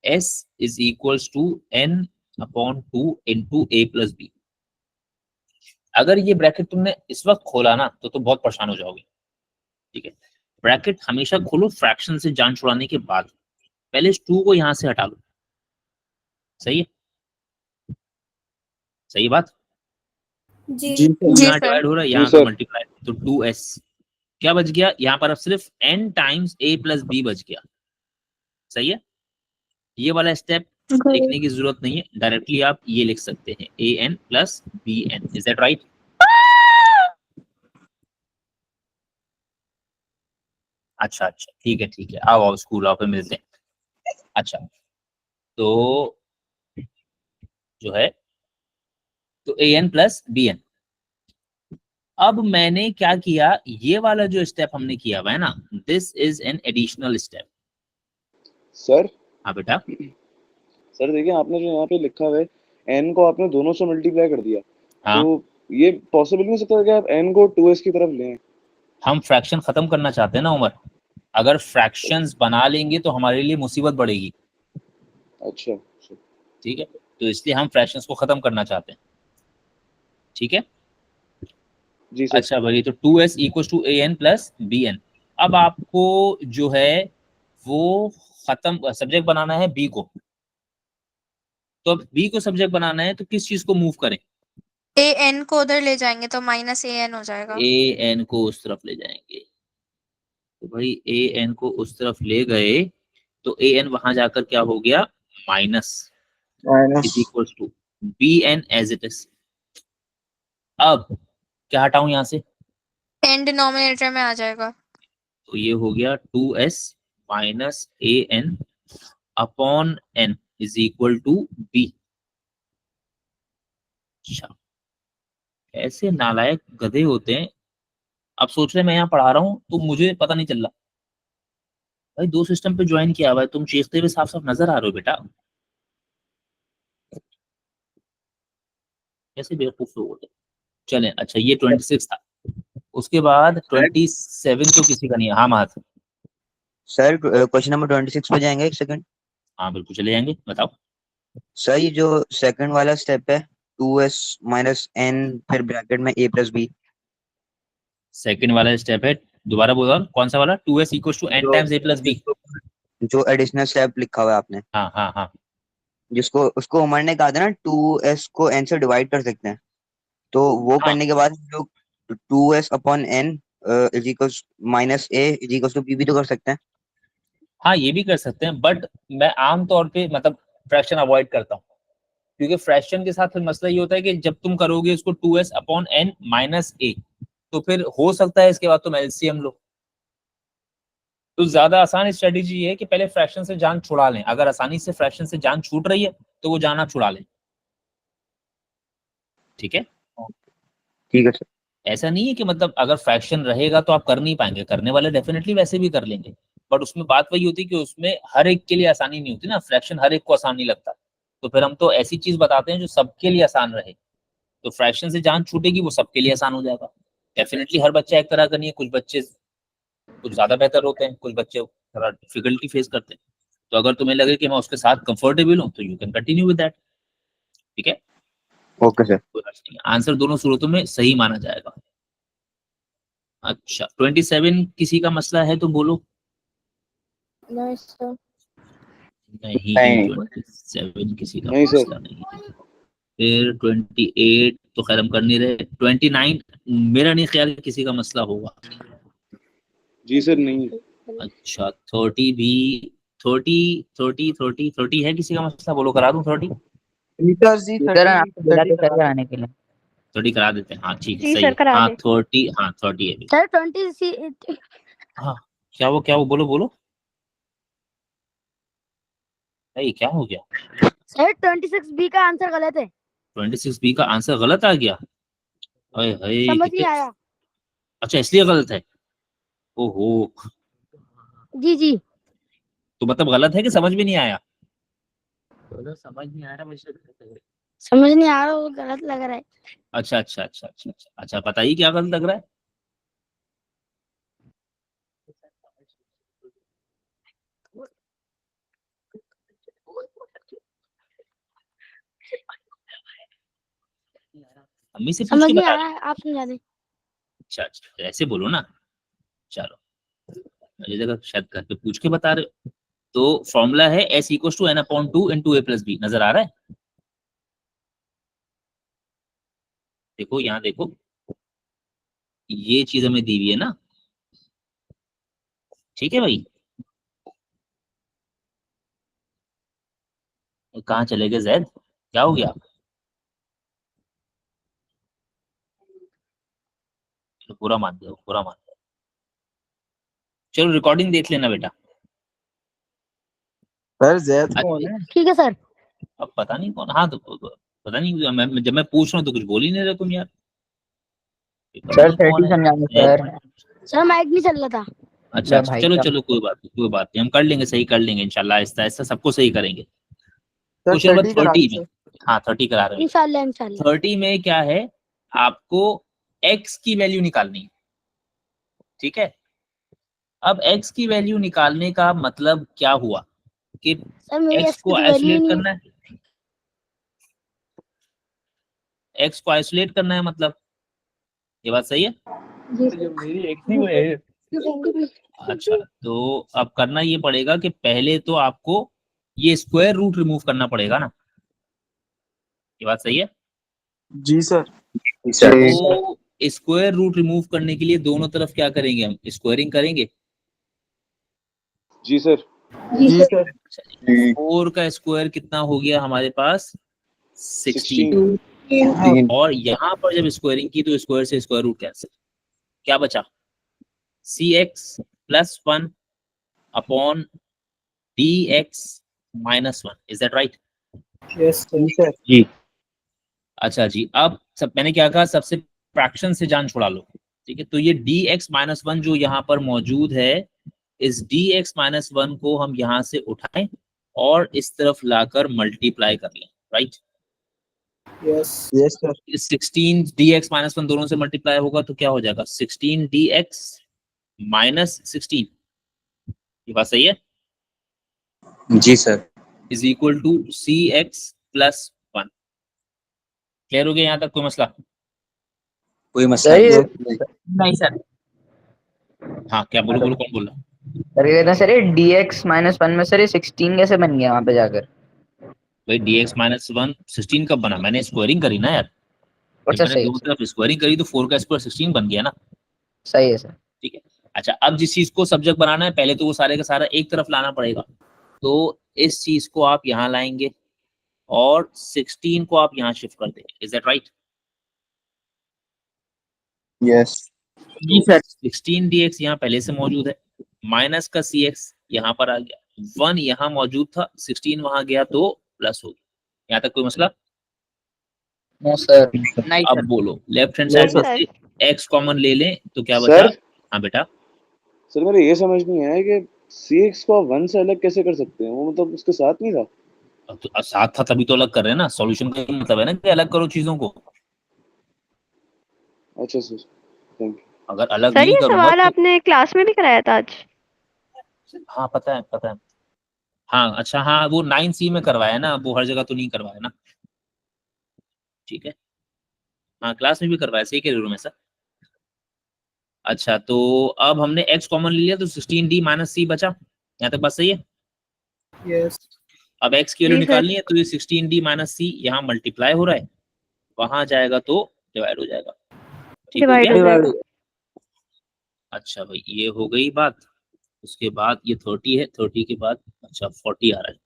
s is equals to n upon 2 into a plus b. अगर ये ब्रैकेट तुमने इस वक्त खोला ना तो बहुत परेशान हो जाओगे, ठीक है? ब्रैकेट हमेशा खोलो फ्रैक्शन से जान छुड़ाने के बाद, पहले इस 2 को यहां से हटा लो, सही है? सही बात? जी। 2 जी यहाँ सर। डिवाइड हो रहा है, जी यहाँ का सर। मल्टीप्लाई, तो 2s क्या बच गया यहाँ पर, अब सिर्फ n times a plus b बच गया, सही है? ये वाला स्टेप लिखने की जरूरत नहीं है, डायरेक्टली आप ये लिख सकते हैं a n plus b n। Is that right? अच्छा अच्छा, ठीक है ठीक है, आओ आओ स्कूल आओ, फिर मिलते हैं। अच्छा, तो जो है तो a n plus b n। अब मैंने क्या किया, ये वाला जो स्टेप हमने किया हुआ है ना, this is an additional step. Sir हाँ बेटा। सर देखिए, आपने जो यहाँ पे लिखा हुआ है n को आपने दोनों से मल्टीप्लाई कर दिया, हाँ, तो ये पॉसिबल नहीं हो सकता कि आप n को 2s की तरफ लें? हम फ्रैक्शन खत्म करना चाहते हैं ना उमर, अगर फ्रैक्शंस बना लेंगे तो हमारे लिए मुसीबत बढ़ेगी, अच्छा अच्छा। ठीक है? तो इसलिए हम फ्रैक्शंस को खत्म करना चाहते हैं, ठीक है? जी सर। अच्छा भाई, तो 2s equals to an plus bn। अब आपको जो है वो खत्म सब्जेक्ट बनाना है b को, तो अब b को सब्जेक्ट बनाना है तो किस चीज को मूव करें? ए एन को उधर ले जाएंगे तो माइनस ए एन हो जाएगा। an को उस तरफ ले जाएंगे, तो भाई an को उस तरफ ले गए तो an वहां जाकर क्या हो गया, minus is equals to bn as it is. अब क्या हटाऊं यहां से, एन डिनोमिनेटर में आ जाएगा। तो ये हो गया 2s minus an upon n is equal to b। अच्छा, ऐसे नालायक गधे होते हैं। अब सोच रहे मैं यहाँ पढ़ा रहा हूँ तो मुझे पता नहीं चल रहा। भाई 2 सिस्टम पे ज्वाइन किया हुआ है, तुम चीखते हुए साफ साफ नजर आ रहे हो बेटा, कैसे बेवकूफ लोग होते हैं। चलें, अच्छा ये 26 था, उसके बाद 27 तो किसी का नहीं है। हाँ महत। सर क्वेश्चन नंबर 26 पे जाएंगे, एक सेकंड। हाँ बिल्कुल चले जाएंगे, बताओ। सर ये जो सेकंड वाला स्टेप है, 2s माइनस n फिर ब्रैकेट में a प्लस बी। सेकंड वाला स्टेप है, दोबारा बोलो कौन सा वाला, 2s इक्वल्स टू n जो- टाइम्स a प्लस b। जो एडिशनल स्टेप लिखा हुआ है आपने, हाँ हाँ हाँ जिसको उसको उमर ने कहा था ना 2s को n से डिवाइड कर सकते हैं, तो वो हाँ। करने के बाद हम लोग 2s upon n is equals minus a is equals to b भी तो कर सकते हैं। हाँ, ये भी कर सकते हैं, बट मैं आम तौर पे मतलब फ्रैक्शन अवॉइड करता हूँ, क्योंकि फ्रैक्शन के साथ फिर मसला ये होता है कि जब तुम करोगे इसको 2s upon n minus a, तो फिर हो सकता है इसके बाद तुम एलसीएम लो। तो ज्यादा आसान स्ट्रेटेजी ये है कि पहले फ्रैक्शन से जान छुड़ा लें, अगर आसानी से फ्रैक्शन से जान छूट रही है तो वो जान आप छुड़ा लें। ठीक है, ठीक है सर। ऐसा नहीं है कि मतलब अगर फ्रैक्शन रहेगा तो आप कर नहीं पाएंगे, करने वाले डेफिनेटली वैसे भी कर लेंगे, बट उसमें बात वही होती है कि उसमें हर एक के लिए आसानी नहीं होती ना, फ्रैक्शन हर एक को आसान नहीं लगता, तो फिर हम तो ऐसी चीज बताते हैं जो सबके लिए आसान रहे। तो फ्रैक्शन से जान छूटेगी वो सबके लिए आसान हो जाएगा। डेफिनेटली हर बच्चा एक तरह का नहीं है, कुछ बच्चे कुछ ज्यादा बेहतर होते हैं, कुछ बच्चे थोड़ा डिफिकल्टी फेस करते हैं। तो अगर तुम्हें लगे कि मैं उसके साथ कंफर्टेबल हूँ तो you can continue with that. ठीक है, ओके सर। कोई बात नहीं, आंसर दोनों सूरतों में सही माना जाएगा। अच्छा 27 किसी का मसला है तो बोलो। नहीं सर। नहीं, नहीं। 27 किसी का नहीं सर। मसला नहीं है। फिर 28 तो खैर हम कर नहीं रहे। 29 मेरा नहीं ख्याल किसी का मसला होगा। जी सर नहीं। अच्छा 30 भी, 30 है किसी का मसला, बोलो करा दूं 30? सर आपको बोला तो सर कराने के लिए। 30 करा देते हैं, हाँ ठीक है जी सही सर, है। करा हाँ दे। 30, हाँ 30 है भी। सर 20 हाँ क्या वो बोलो बोलो। नहीं क्या हो गया? सर 26B का आंसर गलत है। 26 बी का आंसर गलत आ गया? अरे हाय, समझ नहीं आया। अच्छा इसलिए गलत है। ओहो, जी जी। तो मतलब गलत है कि समझ में नहीं आया? समझ नहीं आ रहा मुझे। समझ नहीं आ रहा, वो गलत लग रहा है। अच्छा बताइए क्या गलत लग रहा है? अम्मी से पूछ समझ के नहीं बता आ दो। रहा है, आप समझा दें। अच्छा ऐसे बोलो ना। चलो, मुझे लगा शायद घर पे पूछ के बता रहे हो। तो फॉर्मूला है s equal to n upon 2 into a plus b, नजर आ रहा है? देखो यहाँ देखो, ये चीज हमें दी हुई है ना। ठीक है भाई, कहाँ चले गए जैद, क्या हो गया? चलो पूरा मान दो, पूरा मान दो। चलो रिकॉर्डिंग देख लेना बेटा। सर जैद अच्छा, ठीक है सर। अब पता नहीं कौन, हाँ तो पता नहीं, जब मैं पूछ रहा हूँ तो कुछ बोल ही नहीं रहे तुम यार। ये पता सर नहीं कौन 30 है। समझाने सर। सर माइक नहीं चल रहा था। अच्छा भाई चलो साहब। चलो कोई बात नहीं, हम कर लेंगे, सही कर लेंगे इंशाल्लाह, आहिस्ता आहिस्ता सबको सही करेंगे। क्वेश्चन नंबर 30 में, हाँ 30 करा रहे हैं। इंशाल्लाह इंशाल्लाह। 30 में क्या है, आपको x की वैल्यू निकालनी है। ठीक है, अब x की वैल्यू निकालने का मतलब क्या हुआ कि सर मेरी x एक्स की को तो वैल्यू ही आइसोलेट नहीं करना है, x को आइसोलेट करना है, मतलब ये बात सही है। है। अच्छा तो अब करना ये पड़ेगा कि पहले तो आपको ये स्क्वायर रूट रिमूव करना पड़ेगा ना, ये बात सही है। जी सर। तो स्क्वायर रूट रिमूव करने के लिए दोनों तरफ क्या करेंगे, हम स्क्वायरिंग करेंगे। जी सर। जी सर। 4 का स्क्वायर कितना हो गया हमारे पास, 16। और यहाँ पर जब स्क्वायरिंग की तो स्क्वायर से स्क्वायर रूट कैंसिल, क्या बचा, cx plus 1 upon dx minus 1, is that right? Yes sir. जी। अच्छा जी, अब सब मैंने क्या कहा, सबसे फ्रैक्शन से जान छुड़ा लो। ठीक है, तो ये dx माइनस 1 जो यहाँ पर मौजूद है, इस dx माइनस 1 को हम यहाँ से उठाएं और इस तरफ लाकर मल्टीप्लाई कर लें, right? Yes yes sir. 16 dx minus 1 दोनों से मल्टीप्लाई होगा तो क्या हो जाएगा, 16 dx माइनस 16, ये बात सही है, जी sir. Is equal to cx plus 1। Clear हो गया यहाँ तक, कोई मसला? कोई मसला सर नहीं ये सर। नहीं सर, हाँ क्या बोलो बोलो, कौन बोल रहा? सर क्या कहते हैं सर ये dx माइनस 1 में सर ये 16 कैसे बन गया वहां पे जाकर? भाई dx माइनस 1 16 कब बना? मैंने स्क्वायरिंग करी ना यार, जब अच्छा मैंने सही दोनों तरफ स्क्वायरिंग करी तो 4 का स्क्वायर 16 बन गया ना। सही है सर। ठीक है, अच्छा अब जिस चीज को सब्जेक्ट बनाना है पहले तो वो सारे का सारा एक तरफ लाना पड़ेगा, तो इस चीज को आप यहाँ लाएंगे और 16 को आप यहाँ शिफ्ट कर देंगे। Is that right? Yes. जी सर। 16 dx यहाँ पहले से मौजूद है, माइनस का cx यहाँ पर आ गया, 1 यहाँ मौजूद था, 16 वहां गया तो प्लस हो गया। यहाँ तक कोई मसला? नो सर नहीं अब सर। बोलो लेफ्ट हैंड No, साइड में sir. से x कॉमन ले लें तो क्या बचा? सर हाँ बेटा, सर मेरे ये समझ नहीं आया कि cx को 1 से अलग कैसे कर सकते हैं, वो मतलब उसके साथ नहीं था। अब तो साथ था तभी तो अलग कर रहे हैं ना, सॉल्यूशन का ये मतलब है ना कि अलग करो चीजों को। अच्छा सर, थैंक यू। अगर अलग सर नहीं ये करूंगा सवाल तो आपने क्लास में भी कराया था आज? हाँ पता है पता है। हाँ अच्छा, हाँ वो 9C में करवाया ना, वो हर जगह तो नहीं करवाया ना। ठीक है, हाँ क्लास में भी करवाया, सही कह रहे हो सर। अच्छा तो अब हमने x कॉमन ले लिया तो 16d माइनस c बचा, यहाँ तक बात सही है? Yes. अब x की वैल्यू जी सर। निकालनी है तो ये 16d माइनस c यहाँ मल्टीप्लाई हो रहा है, वहां जाएगा तो डिवाइड हो जाएगा। ठीक हो डिवाइड हो गया? जाएगा। अच्छा भाई ये हो गई बात। उसके बाद ये 30 है, 30 के बाद अच्छा 40 आ रहा है।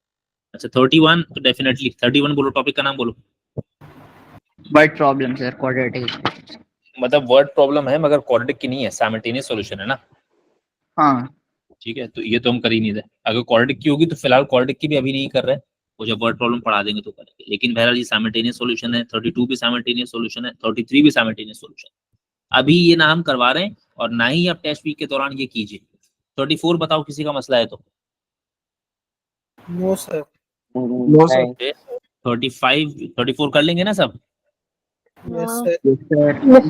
अच्छा 31 तो डेफिनेटली 31 बोलो, टॉपिक का नाम बोलो। But problem sir quadratic. मतलब वर्ड प्रॉब्लम है मगर क्वाड्रेटिक की नहीं है, साइमल्टेनियस सॉल्यूशन है ना। हाँ ठीक है, तो ये तो हम कर ही नहीं रहे। अगर क्वाड्रेटिक की होगी तो फिलहाल क्वाड्रेटिक की भी अभी नहीं कर रहे, वो जब वर्ड प्रॉब्लम पढ़ा देंगे तो करेंगे। लेकिन बहरहाल ये साइमल्टेनियस सॉल्यूशन है, 32 भी साइमल्टेनियस सॉल्यूशन है, 33 भी साइमल्टेनियस सॉल्यूशन। अभी ये ना हम करवा रहे हैं और ना ही आप टेस्ट वीक के दौरान ये कीजिए। 34 बताओ, किसी का मसला है तो? No, sir. No, sir. 35 34 कर लेंगे ना सब? Yes, हाँ। sir.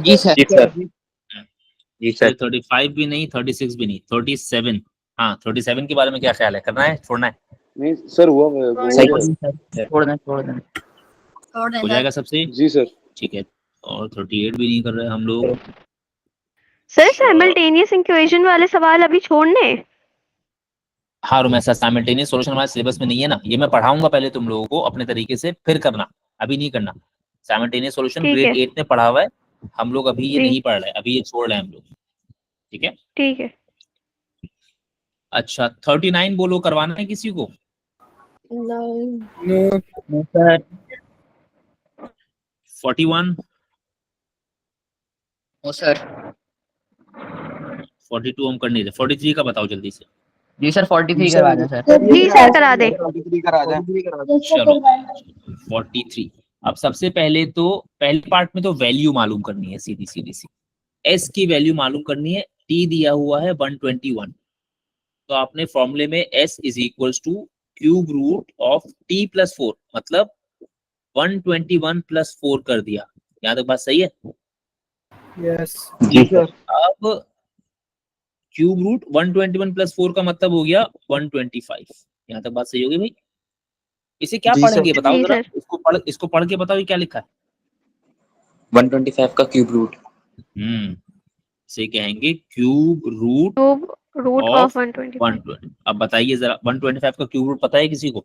जी सर। जी सर। जी तो सर। 35 भी नहीं, 36 भी नहीं, 37। हाँ 37 के बारे में क्या ख्याल है, करना है छोड़ना है? नहीं सर हुआ सही वो। है। छोड़ दें छोड़ दें। हो जाएगा सबसे? जी सर। ठीक है, और 38 भी नहीं कर रहे हम लोग। सर साइमल्टेनियस इक्वेशन वाले सवाल अभी छोड़ने? हाँ रोमैसा, साइमल्टेनियस सॉल्यूशन हमारे सिलेबस में नहीं है ना, ये मैं पढ़ाऊंगा पहले तुम लोगों को अपने तरीके से, फिर करना, अभी नहीं करना। साइमल्टेनियस सॉल्यूशन ठीक ग्रेड है 8 में पढ़ा हुआ है, हम लोग अभी ये जी नहीं पढ़ रहे, अभी ये छोड़ रहे हैं हम लोग। ठीक है, ठीक है। अच्छा 39 बोलो, करवाना है किसी को? No. सर 41, ओ सर 42 हम कर नहीं रहे, 43 का बताओ जल्दी से। जी सर 43 करवा दें सर। जी सर करा दे। 43 करा दें। चलो 43। अब सबसे पहले तो पहले पार्ट में तो वैल्यू मालूम करनी है, सीधी सीधी सी s की वैल्यू मालूम करनी है। t दिया हुआ है 121, तो आपने फॉर्मूले में s is equals to cube root of t plus 4, मतलब 121 प्लस 4 कर दिया। यहाँ तक बात सही है? Yes. जी सर। अब क्यूब रूट 121 प्लस 4 का मतलब हो गया 125। यहाँ तक बात सही होगी भाई? इसे क्या जी सर। पढ़ेंगे बताओ जी जरा, सर। इसको पढ़ के बताओ ये क्या लिखा है। 125 का क्यूब रूट। इसे कहेंगे cube root cube root of of 125। 120। अब बताइए जरा 125 का क्यूब रूट पता है किसी को?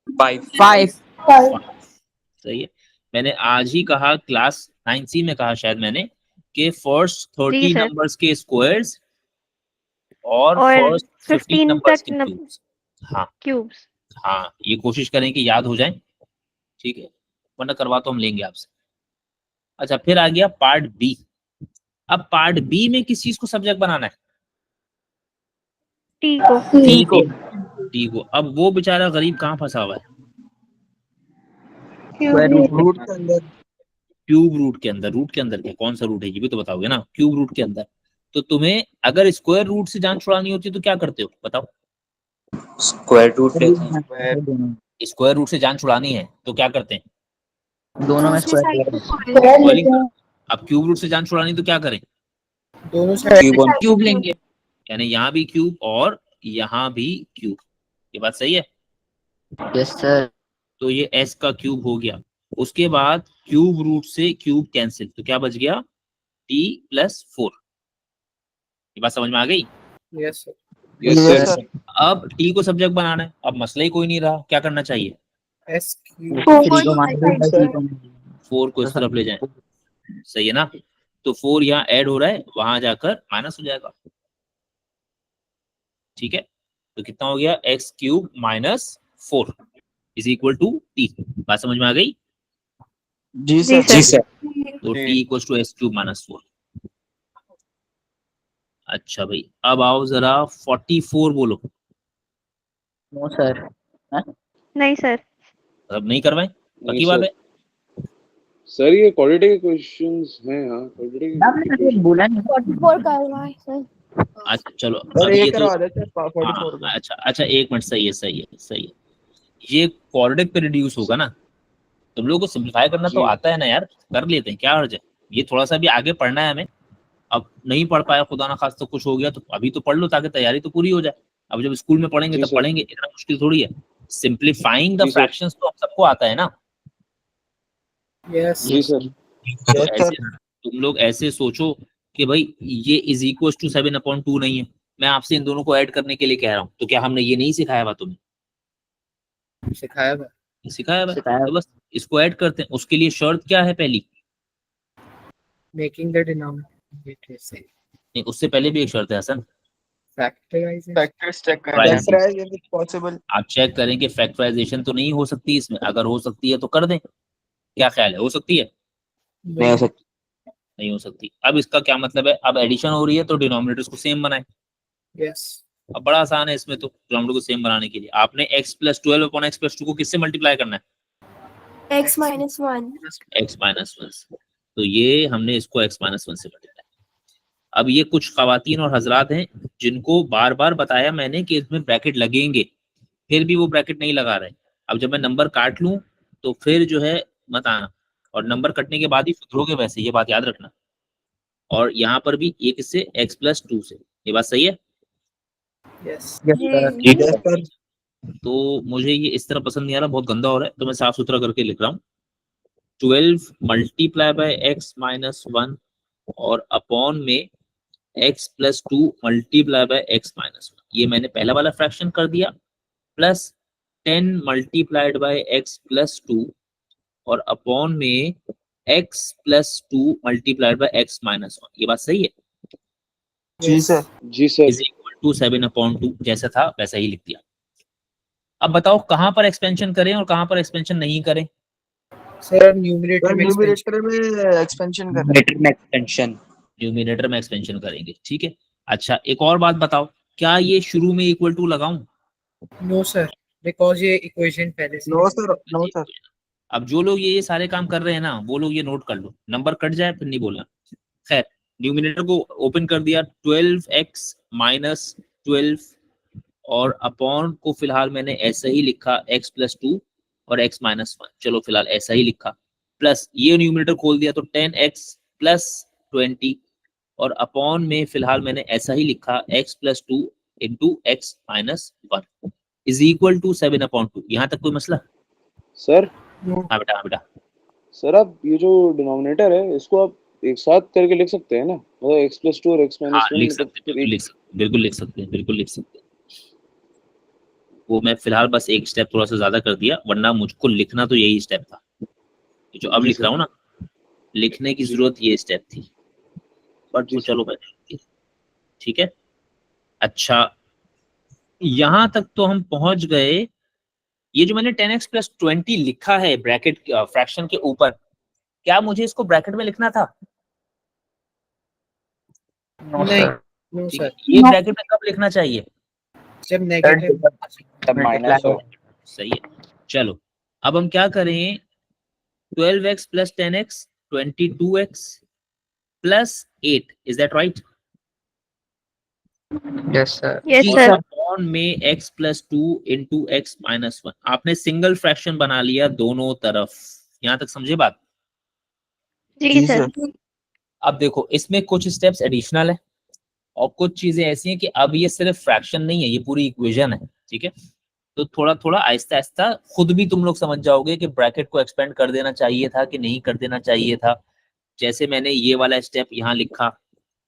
5। सही है, मैंने आज ही कहा, क्लास 9C में कहा शायद मैंने, कि फर्स्ट जी 30 सर। नंबर्स के स्क्वायर्स और और फर्स्ट 15 15 नंबर्स तक के क्यूब्स। हाँ क्यूब्स। हाँ, ये कोशिश करें कि याद हो जाए, ठीक है, वरना करवा तो हम लेंगे आपसे। अच्छा फिर आ गया पार्ट बी। अब पार्ट बी में किस चीज को सब्जेक्ट बनाना है? टी को। टी को। अब वो बेचारा गरीब कहाँ फंसा हुआ है? रूट के अंदर। क्यूब रूट के अंदर। रूट के अंदर क्या, कौन सा रूट है ये भी तो बताओगे ना? क्यूब रूट के अंदर। तो तुम्हें अगर स्क्वायर रूट से जान छुड़ानी होती है तो क्या करते हो बताओ? स्क्वायर रूट स्क्वायर रूट से जान छुड़ानी है तो क्या करते हैं? दोनों में स्क्वायर। बॉइलिंग कर। अब क्यूब रूट से जान छुड़ानी तो क्या करें? दोनों साइड क्यूब लेंगे। यानी यहाँ भी क्यूब और यहाँ भी क्यूब। ये बात सही है? Yes sir. तो ये s का क्यूब हो गया। उसके बाद क्यूब रूट से क्यूब कैंसिल, तो क्या बच गया? t plus 4। ये बात समझ में आ गई? Yes, sir. Yes Yes, sir. sir. अब टी को सब्जेक्ट बनाना है, अब मसला ही कोई नहीं रहा, क्या करना चाहिए? S cube. Four. थ्री को माइनस बाई थ्री को 4 को इस तरफ ले जाएं, सही है ना? तो 4 यहाँ ऐड हो रहा है, वहां जाकर माइनस हो जाएगा, ठीक है? तो कितना हो गया? X cube minus 4 is equal to t. बात समझ में आ गई? जी जी सर. सर. तो t equal to x cube minus 4। अच्छा भाई, अब आओ जरा 44 बोलो। No sir. नहीं सर. अब नहीं करवाएं, पक्की बात है? सर ये क्वाड्रेटिक इक्वेशंस हैं। हाँ क्वाड्रेटिक आपने तो बोला नहीं। 44 करवाए सर। अच्छा चलो, सर अब ये ये तो करवा दे सर 44 हाँ, का. अच्छा एक मिनट, सही है। ये क्वाड्रेटिक पे रिड्यूस होगा ना? तुम लोगों को सिंप्लीफाई करना तो जी। आता है ना यार, कर लेते हैं, क्या हर्ज है? ये थोड़ा सा भी आगे पढ़ना है हमें। अब नहीं पढ़ पाया, खुदा ना खास्ता कुछ हो गया, तो अभी तो पढ़ लो ताकि तैयारी तो पूरी हो जाए। अब जब स्कूल में पढ़ेंगे जी तब सर। पढ़ेंगे, इतना मुश्किल थोड़ी है। सिंप्लीफाइंग द जी सर। फ्रैक्शंस तो हम सबको आता है ना? Yes. जी सर। तो Yes, ऐसे sir. तुम लोग ऐसे सोचो कि भाई ये इज इक्वल टू 7/2 नहीं है, मैं आपसे इन दोनों को ऐड करने के लिए कह रहा हूँ, तो क्या हमने ये नहीं सिखाया हुआ तुम्हें? सिखाया था. सिखाया हुआ है। सिखाया। तो बस इसको ऐड करते हैं। उसके लिए शर्त क्या है पहली? Making the denominator same. नहीं, उससे पहले भी एक शर्त है हसन। Factorizing. Factors check कर. Right. Factorize if it's possible. आप चेक करें कि फैक्टराइजेशन तो नहीं हो सकती इसमें, अगर हो सकती है तो कर दें। क्या ख्याल है, हो सकती है? नहीं हो सकती. नहीं हो सकती। अब इसका क्या मतलब है? अब एडिशन हो रही है तो डिनोमिनेटर्स को सेम बनाएं। Yes. अब बड़ा आसान है इसमें, तो डिनोमिनेटर को सेम बनाने के लिए आपने x + 12 अपॉन x + 2 को किससे मल्टीप्लाई करना है? x - 1। x - 1 से। तो ये हमने इसको x - 1 से मल्टीप्लाई। अब ये कुछ खवातीन और हजरात हैं जिनको बार बार बताया मैंने कि इसमें ब्रैकेट लगेंगे, फिर भी वो ब्रैकेट नहीं लगा रहे। अब जब मैं नंबर काट लूं तो फिर जो है मत आना, और नंबर कटने के बाद ही सुधरोगे वैसे, ये बात याद रखना। और यहाँ पर भी ये किससे? x + 2 से। ये बात सही है? Yes. Yes, sir. तो मुझे ये इस तरह पसंद नहीं आ रहा, बहुत गंदा हो रहा है, तो मैं साफ सुथरा करके लिख रहा हूँ 12 × x - 1 और अपॉन में x + 2 × x - 1। ये मैंने पहला वाला फ्रैक्शन कर दिया, प्लस 10 × x + 2 और अपॉन में x + 2 × x - 1। ये बात सही है? जी सर. जी सर। इज इक्वल टू 7/2, जैसा था वैसा ही लिख दिया। अब बताओ कहां पर एक्सपेंशन करें और कहां पर एक्सपेंशन नहीं करें? सर न्यूमरेटर में expansion. न्यूमरेटर में एक्सपेंशन कर. Numerator में expansion. न्यूमिनेटर में एक्सपेंशन करेंगे, ठीक है। अच्छा एक और बात बताओ, क्या ये शुरू में इक्वल टू लगाऊं? No sir. Because ये equation पहले से. No sir. No sir. अब जो लोग ये सारे काम कर रहे हैं ना, वो लोग ये नोट कर लो, नंबर कट जाए फिर नहीं बोलना। खैर, न्यूमिनेटर को ओपन कर दिया, 12x - 12 और अपॉन को फिलहाल मैंने ऐसा ही लिखा x + 2 और x - 1। चलो फिलहाल ऐसा ही लिखा, प्लस ये न्यूमिनेटर खोल दिया तो 10x + 20 और अपॉन में फिलहाल मैंने ऐसा ही लिखा x + 2 × x - 1 is equal to 7/2। यहाँ तक कोई मसला? सर हाँ बेटा। सर आप ये जो डिनोमिनेटर है इसको आप एक साथ करके लिख सकते हैं ना, मतलब x + 2 और x - 1 हाँ लिख सकते हैं, मतलब बिल्कुल लिख सकते हैं। वो मैं फिलहाल बस एक स्टेप थोड़ा सा ज्यादा कर दिया, वरना मुझको लिखना तो यही स्टेप था। जो अब जी लिख सर। रहा हूँ ना, लिखने की जरूरत ये स्टेप थी, बट जी वो सर। चलो भाई, ठीक है। अच्छा यहां तक तो हम पहुंच गए। ये जो मैंने 10x + 20 लिखा है ब्रैकेट फ्रैक्शन के ऊपर, क्या मुझे इसको ब्रैकेट में लिखना था? नो नहीं. सर। No ठीक sir. है, ये ब्रैकेट में कब लिखना चाहिए? जब negative. तब माइनस हो. सही है। चलो अब हम क्या करें, 12x + 10x 22x + 8, is that right? Yes sir. Yes और sir. अपॉन में x + 2 × x - 1। आपने सिंगल फ्रैक्शन बना लिया दोनों तरफ। यहां तक समझे बात? जी सर. अब देखो इसमें कुछ स्टेप्स एडिशनल है और कुछ चीजें ऐसी हैं कि अब ये सिर्फ फ्रैक्शन नहीं है, ये पूरी इक्वेशन है, ठीक है। तो थोड़ा थोड़ा आहिस्ता आहिस्ता खुद भी तुम लोग समझ जाओगे कि ब्रैकेट को एक्सपेंड कर देना चाहिए था कि नहीं कर देना चाहिए था। जैसे मैंने ये वाला स्टेप यहाँ लिखा,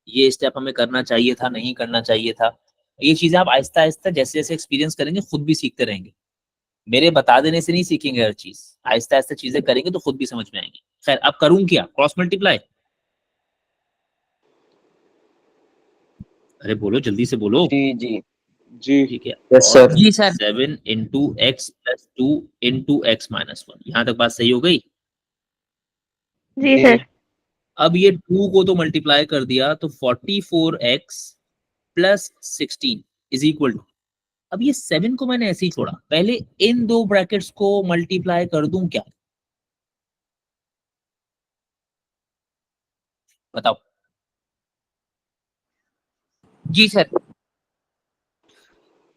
ये स्टेप हमें करना चाहिए था, नहीं करना चाहिए था। ये चीजें आप आहिस्ता आहिस्ता जैसे जैसे एक्सपीरियंस करेंगे खुद भी सीखते रहेंगे। मेरे बता देने से नहीं सीखेंगे हर चीज, आहिस्ता आहिस्ता चीजें करेंगे तो खुद भी समझ में आएंगी। खैर अब करूं क्या, क्रॉस मल्टीप्लाई? अरे बोलो जल्दी से बोलो। जी जी जी ठीक है, यस सर। जी sir. 7 into X plus 2 into X minus 1, यहाँ तक बात सही हो गई? जी सर। अब ये 2 को तो मल्टीप्लाई कर दिया तो 44x plus 16 is equal to, अब ये 7 को मैंने ऐसे ही छोड़ा, पहले इन दो ब्रैकेट्स को मल्टीप्लाई कर दूं क्या? बताओ। जी सर।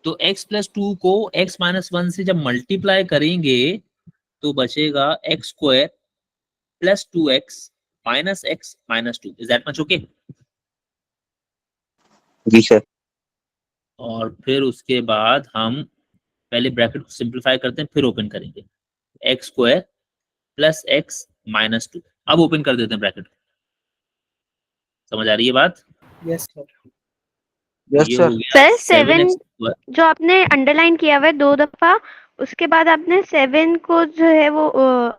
तो x प्लस 2 को x माइनस 1 से जब मल्टीप्लाई करेंगे तो बचेगा x square plus 2x minus x minus 2। Is that much okay? जी सर। और फिर उसके बाद हम पहले ब्रैकेट को सिंप्लीफाई करते हैं फिर ओपन करेंगे, x square plus x minus 2। अब ओपन कर देते हैं ब्रैकेट। समझ आ रही है बात? Yes sir. यस ये सर। हो गया सर 7 7x जो आपने अंडरलाइन किया हुआ है 2 दफा, उसके बाद आपने 7 को जो है वो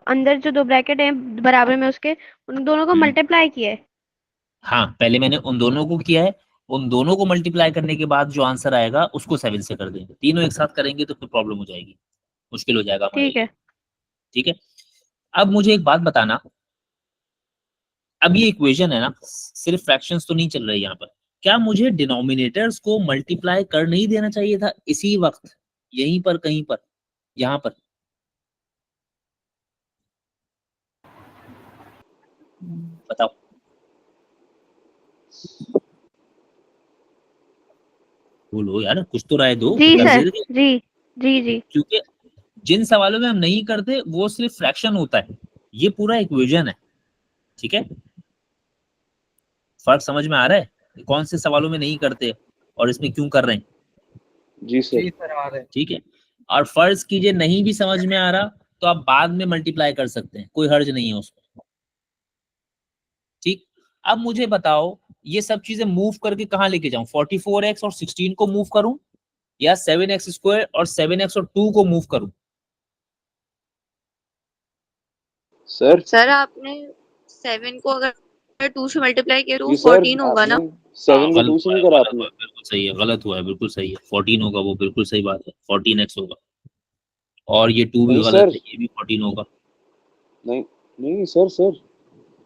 अंदर जो 2 ब्रैकेट है बराबर में उसके, उन दोनों को मल्टीप्लाई किया है। हाँ, पहले मैंने उन दोनों को किया है, उन दोनों को मल्टीप्लाई करने के बाद जो आंसर आएगा उसको 7 से कर देंगे। तीनों एक साथ करेंगे तो फिर प्रॉब्लम हो जाएगी, मुश्किल हो जाएगा हमारे ठीक है। लिए। ठीक है, अब मुझे एक बात बताना, अब ये इक्वेशन है ना, सिर्फ फ्रैक्शंस तो नहीं चल रही यहाँ पर, क्या मुझे डिनोमिनेटर्स को मल्टीप्लाई कर नहीं देना चाहिए था इसी वक्त, यहीं पर कहीं पर, यहाँ पर? बताओ। बोलो यार, कुछ तो राय दो। जी कर सर। देते। जी जी जी। क्योंकि जिन सवालों में हम नहीं करते वो सिर्फ फ्रैक्शन होता है, ये पूरा इक्वेशन है। ठीक है, फर्क समझ में आ रहा है कौन से सवालों में नहीं करते और इसमें क्यों कर रहे हैं? जी सर। जी सर आ रहे हैं। ठीक है, और फर्ज कीजिए नहीं भी समझ में आ रहा तो आप बाद में मल्टीप्लाई कर सकते हैं, कोई हर्ज नहीं है उसमें। ठीक, अब मुझे बताओ ये सब चीजें मूव करके कहाँ लेके जाऊं? 44x और 16 को मूव करूं या 7x स्क्वायर और 7x और 2 को मूव करूं? सर सर आपने 7 को अगर 2 से मल्टीप्लाई किया तो जी सर 14 होगा ना? 7 को गलत 2 से हुआ है, नहीं करा गलत आपने। हुआ है, बिल्कुल सही है, गलत हुआ है, बिल्कुल सही है। 14 होगा वो, बिल्कुल सही बात है, 14x होगा। और ये 2 भी नहीं गलत सर। है, ये भी 14 होगा। नहीं नहीं सर सर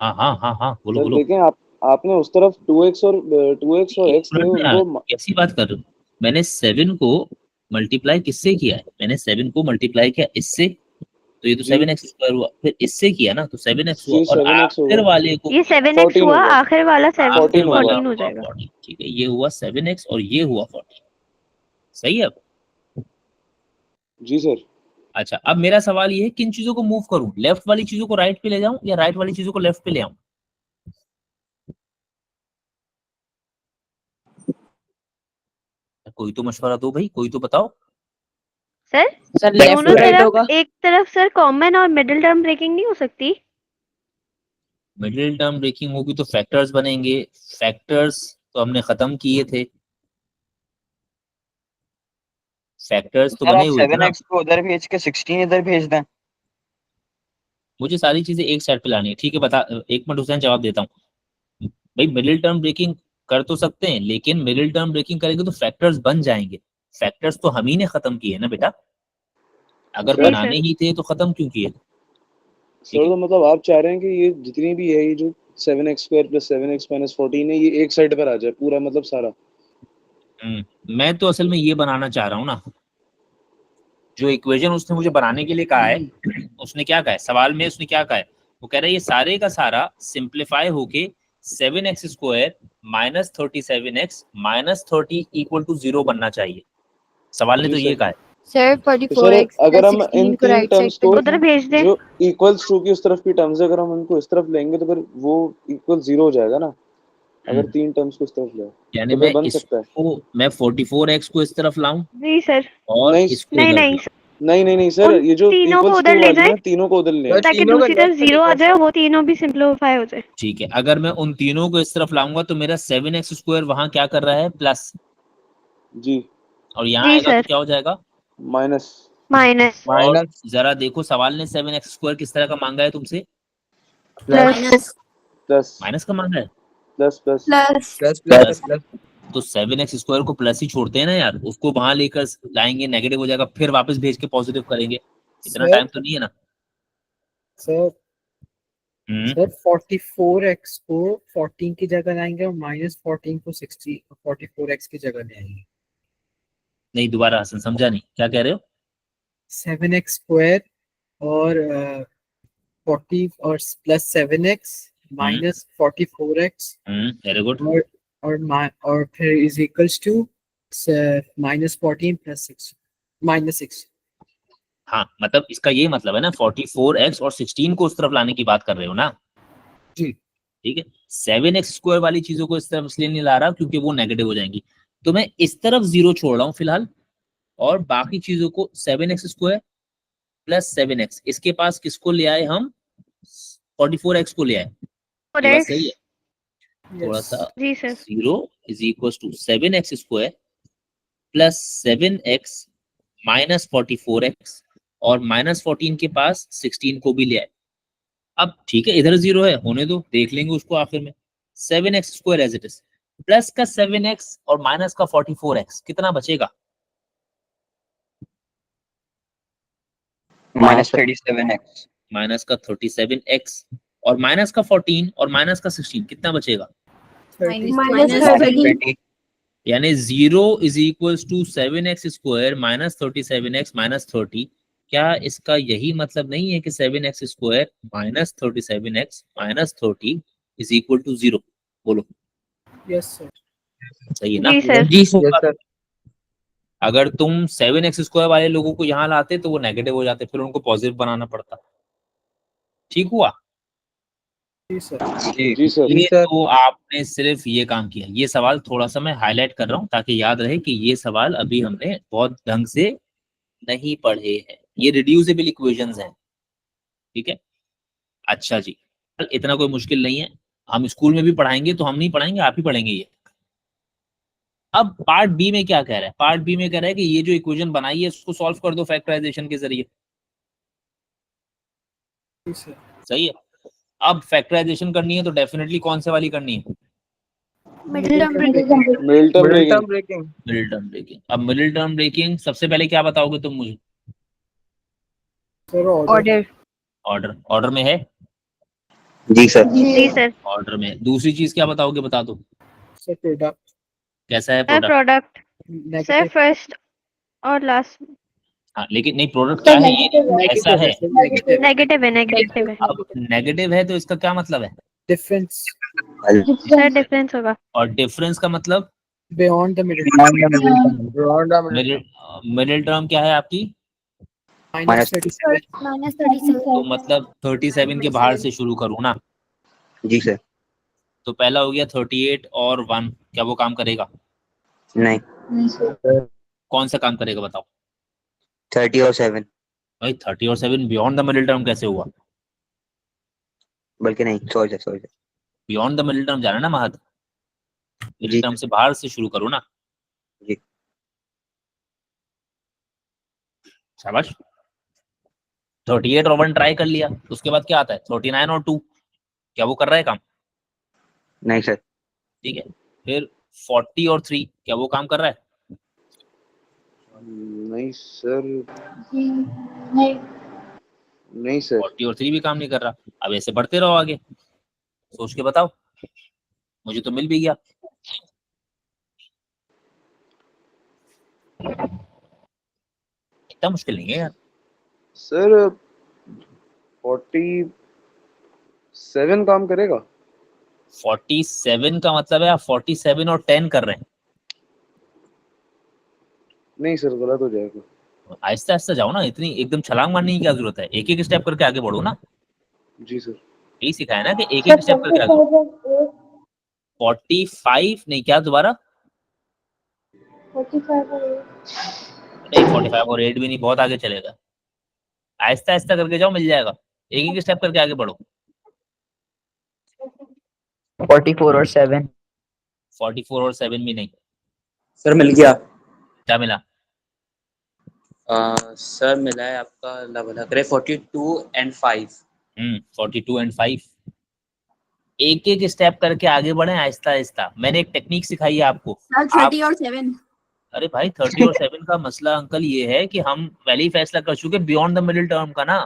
हाँ हाँ हाँ हाँ, बोलो सर बोलो। देखें आपने उस तरफ 2x और 2x और एक x थे मिनट में उनको कैसी बात कर रहे हो? मैंने 7 को मल्टीप्लाई किससे किया है? मैंने 7 को मल्टीप्लाई किया इससे, तो ये तो जी 7x स्क्वायर हुआ, फिर इससे किया ना तो 7x हुआ, जी और 7x आखिर होगा। वाले को ये 7x 14 हुआ, होगा। आखिर वाला 7 आखिर 14 वाला 14 हो हुआ जाएगा। 14। ठीक है, ये हुआ 7x और ये हुआ 14। सही है। जी सर। अच्छा, अब मेरा सवाल ये है किन चीजों को मूव करूं? लेफ्ट वाली चीजों को राइट पे ले जाऊं या राइट वाली चीजों को लेफ्ट पे ले आऊं? कोई तो मशवरा दो भाई, कोई तो बताओ। सर सर लेफ्ट दोनों टू राइट तरफ होगा। एक तरफ सर कॉमन और मिडिल टर्म ब्रेकिंग नहीं हो सकती? मिडिल टर्म ब्रेकिंग होगी तो फैक्टर्स बनेंगे, फैक्टर्स तो हमने खत्म किए थे, फैक्टर्स तो सर बने आप हुए थे ना। 7x को उधर भेज के 16 इधर भेज दें। मुझे सारी चीजें एक साइड पे लानी है। ठीक है, बता, एक मिनट हुसैन जवाब देता हूँ भाई। मिडिल टर्म ब्रेकिंग कर तो सकते हैं, लेकिन मिडिल टर्म ब्रेकिंग करेंगे तो फैक्टर्स बन जाएंगे। फैक्टर्स तो हम ही ने खत्म किए ना बेटा, अगर सर बनाने ही थे तो खत्म क्यों किए? सर तो मतलब आप चाह रहे हैं कि ये जितनी भी है ये जो 7x square plus 7x minus 14 है ये एक साइड पर आ जाए पूरा, मतलब सारा। मैं तो असल में ये बनाना चाह रहा हूँ ना, जो इक्वेशन उसने मुझे बनाने के लिए कहा है, उसने क्या कहा है सवाल में, उसने क्या कहा है? वो कह रहा है ये सारे का सारा सिंप्लीफाई होके 7x square minus 37x minus 30 equal to 0 बनना चाहिए। सवाल ने जी तो ये सर। कहा है। सर तो सर 44x अगर प्लस हम 16 इन को तीन राइट साइड टर्म्स पे को उधर भेज दे। जो इक्वल्स टू की उस तरफ की टर्म्स है अगर हम उनको इस तरफ लेंगे तो फिर वो इक्वल 0 हो जाएगा ना, अगर तीन टर्म्स को इस तरफ ले यानी तो फिर मैं बन सकता है। इसको, मैं 44x को इस तरफ लाऊं जी सर। और नहीं इसको नहीं इधर नहीं लाऊं। नहीं सर, उन ये जो तीनों को इक्वल्स उधर टू ले वाली जाए है तीनों को उधर ले आए। ताकि तीनों का दूसरी तरफ left पे 0 आ लेके जाए, वो तीनों भी सिंप्लीफाई हो जाए। ठीक है, अगर मैं उन तीनों को इस तरफ लाऊंगा तो मेरा 7x स्क्वायर वहां क्या कर रहा है? प्लस। जी और यहाँ जी, आएगा तो सर। क्या हो जाएगा? माइनस माइनस और जरा देखो सवाल ने 7x² किस तरह का मांगा है तुमसे? प्लस प्लस माइनस का मांगा है। प्लस प्लस प्लस तो 7x² को प्लस ही छोड़ते हैं ना यार, उसको वहां लेकर लाएंगे, नेगेटिव हो जाएगा, फिर वापस भेज के पॉजिटिव करेंगे। इतना सर टाइम तो नहीं है ना। सर हम्म सर 44x को 14 की जगह लाएंगे और -14 को 44x की जगह ले आएंगे। नहीं, दोबारा हसन समझा नहीं, क्या कह रहे हो? 7x² और 40 और plus 7x minus 44x very good. और फिर इज इक्वल्स टू -14 प्लस 6 -6। हाँ, मतलब इसका ये मतलब है ना 44x और 16 को उस तरफ लाने की बात कर रहे हो ना? जी ठीक है। 7x² वाली चीजों को इस तरफ इसलिए नहीं ला रहा क्योंकि वो नेगेटिव हो जाएंगी, तो मैं इस तरफ 0 छोड़ रहा हूँ फिलहाल, और बाकी चीजों को 7x² प्लस 7x, इसके पास किसको ले आए हम? 44x को ले आए। ये बात सही है। थोड़ा सा जी sir. 0 is equal to 7x² plus 7x minus 44x, और -14 के पास 16 को भी ले आए। अब ठीक है, इधर 0 है, होने दो, देख लेंगे उसको आखिर में। 7x² as it is, plus का 7x और माइनस का 44x, कितना बचेगा? -37x माइनस का 37x और माइनस का 14 और माइनस का 16, कितना बचेगा? -20 यानी 0 is equal to 7x² minus 37x minus 30। क्या इसका यही मतलब नहीं है कि 7x² minus 37x minus 30 is equal to 0? बोलो, यस सर। सही है ना? जी सर। जी सर अगर तुम 7x² वाले लोगों को यहाँ लाते तो वो नेगेटिव हो जाते, फिर उनको पॉजिटिव बनाना पड़ता। ठीक हुआ? जी सर। जी सर ये तो आपने सिर्फ ये काम किया। ये सवाल थोड़ा सा मैं हाईलाइट कर रहा हूँ ताकि याद रहे कि ये सवाल अभी हमने बहुत ढंग से नहीं पढ़े हैं। ये रिड्यूसिबल इक्वेशंस हैं, ठीक है? अच्छा जी, इतना कोई मुश्किल नहीं है, हम स्कूल में भी पढ़ाएंगे, तो हम नहीं पढ़ाएंगे, आप ही पढ़ेंगे ये। अब पार्ट बी में क्या कह रहा है? पार्ट बी में कह रहा है कि ये जो इक्वेशन बनाई है उसको सॉल्व कर दो फैक्टराइजेशन के जरिए। जी सर। सही है। अब फैक्टराइजेशन करनी है तो डेफिनेटली कौन से वाली करनी है? Middle term breaking middle term breaking. अब मिडिल टर्म ब्रेकिंग सबसे पहले क्या बताओगे तुम मुझे? Sir order. ऑर्डर में है? जी सर जी सर। ऑर्डर में। दूसरी चीज क्या बताओगे, बता दो। सर प्रोडक्ट कैसा है sir product? Product sir first और लास्ट। हाँ, लेकिन नहीं, प्रोडक्ट क्या है ये? ऐसा है। नेगेटिव है, नेगेटिव है। अब नेगेटिव है तो इसका क्या मतलब है? डिफरेंस सर डिफरेंस होगा। और डिफरेंस का मतलब? Beyond the middle middle term क्या है आपकी? -37 तो मतलब 37 के बाहर से शुरू करूँ ना? जी सर तो पहला हो गया 38 और 1, क्या वो काम करेगा? नहीं कौन सा काम करेगा बताओ? 30 और 7 भाई 30 और 7 बियॉन्ड द मिडिल टर्म कैसे हुआ? बल्कि नहीं sorry sir beyond the middle term जाना ना महद, मिडिल जी। टर्म से बाहर से शुरू करो ना। जी। शाबाश। 38 और 1 ट्राई कर लिया, उसके बाद क्या आता है? 39 और 2, क्या वो कर रहा है काम? नहीं सर ठीक है। फिर 40 और 3, क्या वो काम कर रहा है? नहीं सर नहीं सर 40 और 3 भी काम नहीं कर रहा। अब ऐसे बढ़ते रहो आगे, सोच के बताओ। मुझे तो मिल भी गया। इतना मुश्किल नहीं है यार। सर 47 काम करेगा। 47 का मतलब है आप 47 और 10 कर रहे हैं। नहीं सर गलत हो जाएगा। आहिस्ता आहिस्ता जाओ ना, इतनी एकदम छलांग मारने की क्या जरूरत है? एक एक स्टेप करके आगे बढ़ो ना। जी सर यही सिखाया ना कि एक एक स्टेप करके आगे बढ़ो। 45 नहीं, क्या दोबारा? 45 और 8 भी नहीं, बहुत आगे चलेगा। आहिस्ता आहिस्ता करके जाओ, मिल जाएगा। एक एक स्टेप करके आगे बढ़ो। 44 और 7 44 और 7 भी नहीं। सर मिल गया। क्या मिला? सर मिला है आपका लग रहा है 42 and 5। 42 and 5। एक एक स्टेप करके आगे बढ़े आहिस्ता आहिस्ता। मैंने एक टेक्निक सिखाई है आपको। सर 30 और 7। अरे भाई 30 और 7 का मसला अंकल ये है कि हम पहले ही फैसला कर चुके बियॉन्ड द मिडिल टर्म का ना,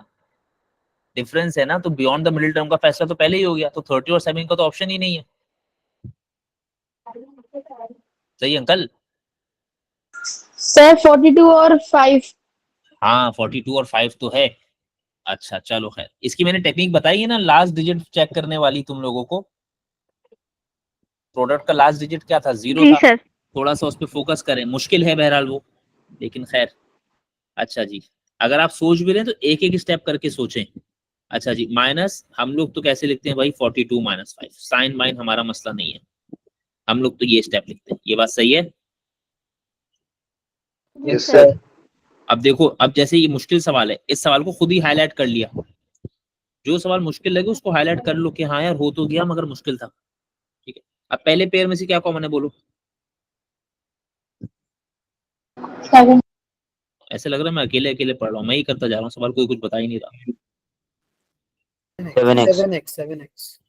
डिफरेंस है ना, तो बियॉन्ड द मिडिल टर्म का फैसला तो पहले ही हो गया, तो 30 और 7 का तो ऑप्शन ही नहीं है। सही अंकल? सर 42 और 5। हाँ 42 और 5 तो है। अच्छा चलो खैर, इसकी मैंने टेक्निक बताई है ना, लास्ट डिजिट चेक करने वाली तुम लोगों को। प्रोडक्ट का लास्ट डिजिट क्या था? 0 जी था। सर। थोड़ा सा उस पर फोकस करें, मुश्किल है बहरहाल वो, लेकिन खैर। अच्छा जी, अगर आप सोच भी रहे हैं तो एक एक स्टेप करके सोचें। अच्छा जी, माइनस हम लोग तो कैसे लिखते हैं भाई? 42 - 5। साइन माइन हमारा मसला नहीं है, हम लोग तो ये स्टेप लिखते हैं। ये बात सही है? Yes sir. अब देखो, अब जैसे ये मुश्किल सवाल है, इस सवाल को खुद ही हाईलाइट कर लिया। जो सवाल मुश्किल लगे उसको हाईलाइट कर लो कि हाँ यार हो तो गया मगर मुश्किल था। ठीक है, अब पहले पेयर में से क्या कॉमन है बोलो? 7। ऐसे लग रहा है मैं अकेले अकेले पढ़ रहा हूँ, मैं ही करता जा रहा हूँ सवाल, कोई कुछ बता ही नहीं रहा। 7x।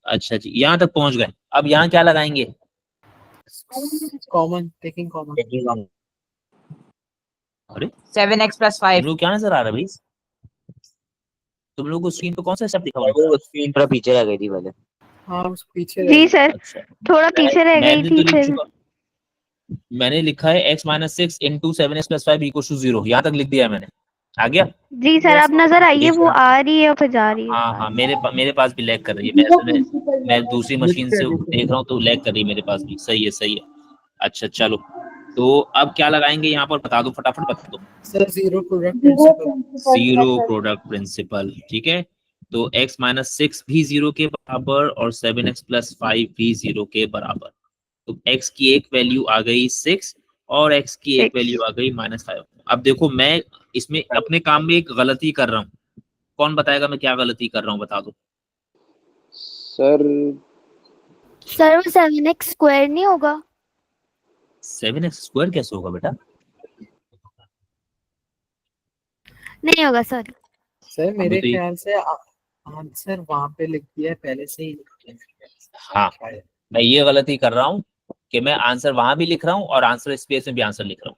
अच्छा जी, यहाँ तक पहुंच गए। अब यहाँ क्या लगाएंगे? Common, taking common. अरे 7x + 5। तुम लोग क्या नजर आ रहा है भाई? तुम लोगों को स्क्रीन पे कौन सा स्टेप दिखा हुआ है? वो स्क्रीन थोड़ा पीछे रह गई थी पहले। हाँ उस पीछे जी सर, अच्छा, थोड़ा पीछे रह गई मैंने थी तो लिख फिर। चुका, मैंने लिखा है x - 6 × 7x + 5 = 0। यहाँ तक लिख दिया है मैंने। आ गया? जी सर, अब नजर आइए, वो आ रही है और फिर जा रही है। हाँ हाँ, मेरे पास भी लैग कर रही है। मैं दूसरी मशीन से देख रहा हूँ तो लैग कर रही है मेरे पास भी। सही है सही है। अच्छा चलो, तो अब क्या लगाएंगे यहाँ पर? बता दो, फटाफट बता दो। Sir zero product principle. Zero product principle, ठीक है। तो x - 6 भी 0 के बराबर और 7x + 5 भी 0 के बराबर। तो x की एक वैल्यू आ गई 6 और x की एक 6। वैल्यू आ गई -5। अब देखो, मैं इसमें अपने काम में एक गलती कर रहा हूँ। कौन बताएगा मैं क्या गलती कर रहा हूँ? बता दो। सर सर वो 7x स्क्वायर नहीं होगा? 7x² कैसे होगा बेटा? नहीं होगा सर। सर मेरे तो ये- ख्याल से आंसर वहां पे लिख दिया है पहले से ही। हाँ, मैं ये गलती कर रहा हूँ कि मैं आंसर वहां भी लिख रहा हूँ और आंसर स्पेस में भी आंसर लिख रहा हूँ।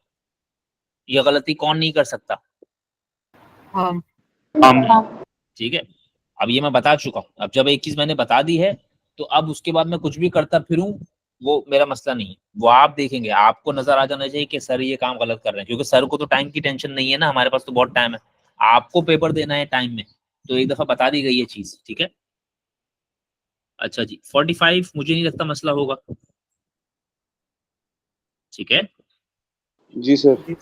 ये गलती कौन नहीं कर सकता? हम ठीक है, अब ये मैं बता चुका हूँ। अब जब एक चीज मैंने बता दी है तो अब उसके बाद मैं कुछ भी करता फिरूं वो मेरा मसला नहीं है। वो आप देखेंगे, आपको नजर आ जाना चाहिए कि सर ये काम गलत कर रहे हैं, क्योंकि सर को तो टाइम की टेंशन नहीं है ना, हमारे पास तो बहुत टाइम है। आपको पेपर देना है टाइम में, तो एक दफा बता दी गई ये चीज। ठीक है, अच्छा जी, 45 मुझे नहीं लगता मसला होगा। ठीक है, जी सर।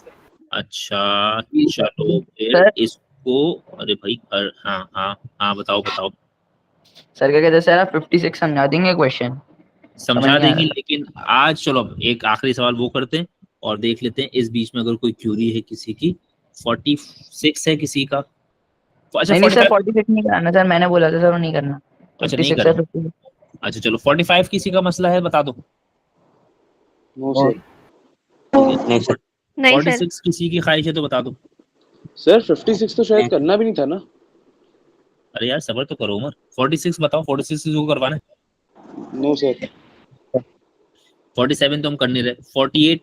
अच्छा चलो फिर सर। इसको, अरे भाई हाँ हाँ हाँ, बताओ बताओ। सर क्या कहते हैं सर, आप 56 समझा देंगे क्वेश्चन? समझा देंगे, लेकिन आज चलो अब एक आखिरी सवाल वो करते हैं और देख लेते हैं इस बीच में अगर कोई क्यूरी है किसी की। 46 है किसी का? अच्छा नहीं सर 45, 46 नहीं कराना सर, मैंने बोला था सर वो नहीं करना। अच्छा नहीं 56 है, करना। 56। अच्छा चलो, 45 किसी का मसला है? बता दो। No sir. नहीं सर। नहीं सर। 46 किसी की ख्वाहिश है तो बता दो। सर 56 तो शायद करना भी नहीं था ना। अरे यार सबर तो करो उमर, 46 बताओ। 46 किसी को करवाना है? No sir. 47 तो हम कर नहीं रहे। 48,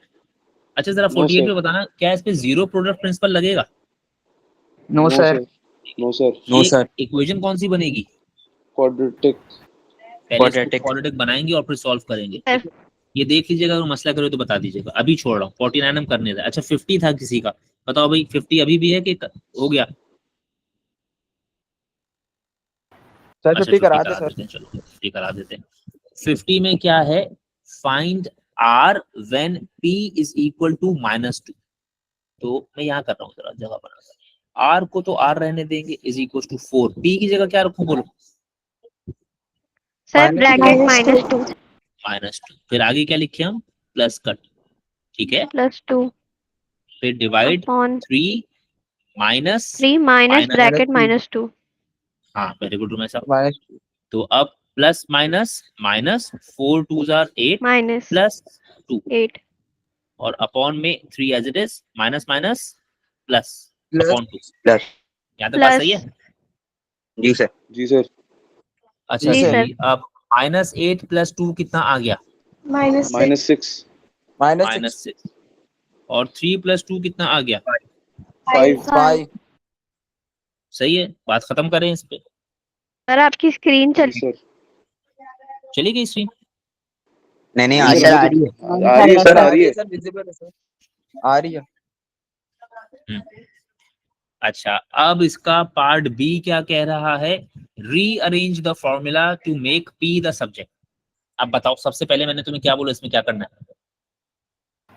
अच्छा जरा 48 में बताना क्या इस पे जीरो प्रोडक्ट प्रिंसिपल लगेगा? No sir. No sir. No sir. Equation कौन सी बनेगी? क्वाड्रेटिक। पहले इसको क्वाड्रेटिक बनाएंगे और फिर सॉल्व करेंगे। ये देख लीजिएगा, अगर मसला करो तो बता दीजिएगा। अभी छोड़ रहा हूँ, 49 हम करने रहे। अच्छा 50 था किसी का, बताओ भाई 50 अभी भी है कि हो गया? सर अच्छा 50 करा दे देते सर। हैं, चलो 50 करा देते हैं। 50 में क्या है? Find r when p is equal to -2। तो मैं यहाँ कर रहा हूँ, जरा जगह बना। r को तो r रहने देंगे, is equal to 4। p की जगह क्या रखूं बोलो? Sir bracket -2। -2। फिर आगे क्या लिखे हम? Plus cut. ठीक है, +2 फिर divide upon 3 minus 3 minus bracket -2। हाँ वेरी गुड उमेश साहब। माइनस तो अब plus minus minus 4 2s are 8 minus plus 2 8 और अपॉन में 3 as it is minus minus plus Plus. Upon 2 plus यहाँ तक बात सही है। जी सर जी सर अच्छा जी सर। जी अब -8 + 2 कितना आ गया -6 -6 और 3 + 2 कितना आ गया 5 सही है। बात खत्म करें इस पे। सर आपकी स्क्रीन जी चल सर चली गई स्क्रीन नहीं नहीं जी आ सर, रही है आ रही है सर आ रही है आ रही है। अच्छा अब इसका पार्ट बी क्या कह रहा है rearrange the formula to make p the subject. अब बताओ सबसे पहले मैंने तुम्हें क्या बोला इसमें क्या करना है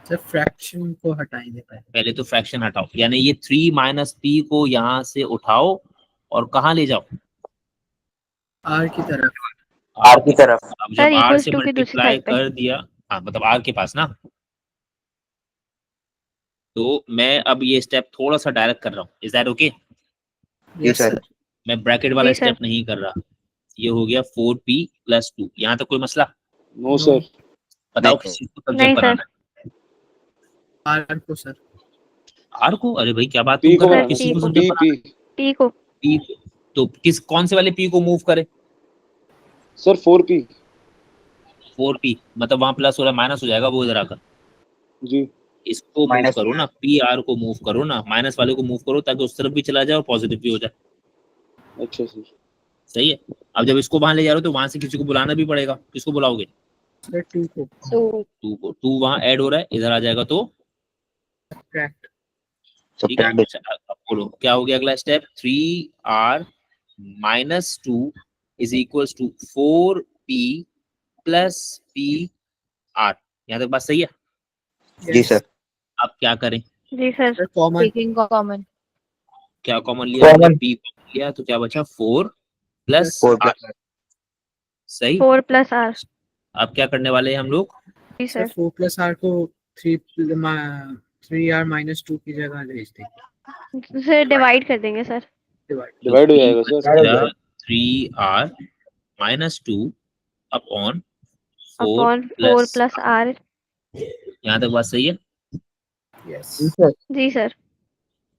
सर फ्रैक्शन को हटाएंगे पहले। पहले तो फ्रैक्शन हटाओ यानी ये 3 - p को यहाँ से उठाओ और कहाँ ले जाओ आर की तरफ। आर की तरफ। अब सर जब आर इक्वल्स से टू की दूसरी मल्टीप्लाई साइड पे। कर दिया हाँ मतलब आर के पास ना तो मैं अब ये स्टेप थोड़ा सा डायरेक्ट कर रहा हूँ इज दैट ओके जी सर मैं ब्रैकेट वाला जी सर। स्टेप नहीं कर रहा ये हो गया 4p + 2 यहाँ तक कोई मसला नो सर बताओ नहीं। किस चीज को नहीं सब्जेक्ट सर। बनाना है आर को सर। आर को अरे भाई क्या बात पी तुम को कर रहे हो बनाना किस चीज को P सब्जेक्ट पी बनाना पी P को है P तो किस कौन से वाले p को मूव करे सर 4p 4p मतलब वहां प्लस हो रहा माइनस हो जाएगा वो इधर आकर जी इसको मूव माइनस करो ना पी आर को मूव करो ना माइनस वाले को मूव करो ताकि उस तरफ भी चला जाए और पॉजिटिव भी हो जाए अच्छा सर सही है। अब जब इसको वहां ले जा रहे हो तो वहां से किसी को बुलाना भी पड़ेगा किसको बुलाओगे सर 2 को 2 को 2 वहां ऐड हो रहा है इधर आ जाएगा तो सब्ट्रैक्ट। ठीक है। सब्ट्रैक्ट अच्छा, अब बोलो क्या हो गया अगला स्टेप 3r - 2 = 4p + pr यहाँ तक बात सही है। जी सर अब क्या करें जी सर। Sir common. कॉमन क्या कॉमन लिया हमने p कॉमन लिया तो क्या बचा 4 + 4 r सही। 4 + R। अब क्या करने वाले हैं हम लोग जी सर सर। 4 + R को 3r - 2 की जगह भेज देंगे। सर डिवाइड कर देंगे सर। डिवाइड। डिवाइड हो जाएगा sir 3r - 2 upon 4 upon 4 plus + R। यहाँ तक बात सही है। यस जी सर।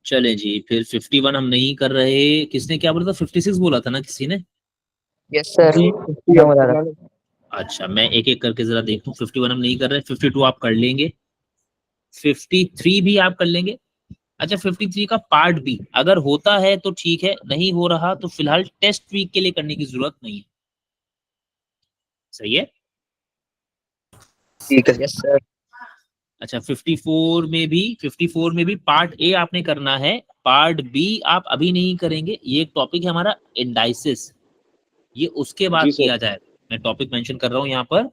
चले जी फिर 51 हम नहीं कर रहे किसने क्या बोला था 56 बोला था ना किसी ने यस सर अच्छा मैं एक एक करके जरा देखूं 51 हम नहीं कर रहे 52 आप कर लेंगे 53 भी आप कर लेंगे। अच्छा 53 का पार्ट बी अगर होता है तो ठीक है नहीं हो रहा तो फिलहाल टेस्ट वीक के लिए करने की जरूरत नहीं है सही है। ठीक है यस सर अच्छा 54 में भी पार्ट ए आपने करना है पार्ट बी आप अभी नहीं करेंगे ये एक टॉपिक है हमारा इंडाइसिस ये उसके बाद जी सर। किया जाएगा मैं टॉपिक मेंशन कर रहा हूं यहाँ पर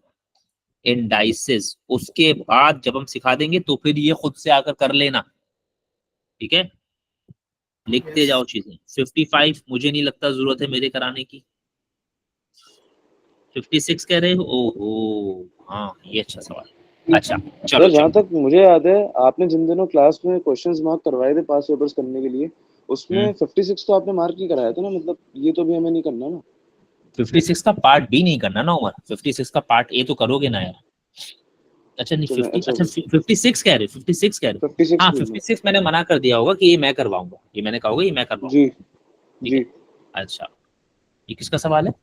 इंडाइसिस उसके बाद जब हम सिखा देंगे तो फिर ये खुद से आकर कर लेना ठीक है लिखते Yes. जाओ चीजें 55 मुझे नहीं लगता जरूरत है मेरे कराने की 56 कह रहे हो ओहो हाँ ये अच्छा सवाल अच्छा चलो सर जहाँ तक मुझे याद है आपने जिन दिनों क्लास में क्वेश्चंस मार्क करवाए थे पास पेपर्स करने के लिए उसमें 56 तो आपने मार्क ही कराया था ना मतलब ये तो भी हमें नहीं करना ना 56 का पार्ट बी नहीं करना ना उमर 56 का पार्ट ए तो करोगे ना यार अच्छा नहीं चलो, 50 अच्छा, अच्छा 56 कह रहे 56 कह रहे 56 हाँ नहीं है। 56 मैंने मना कर दिया होगा कि ये मैं करवाऊंगा ये मैंने कहा होगा ये मैं करवाऊंगा जी ठीक है। जी अच्छा ये किसका सवाल है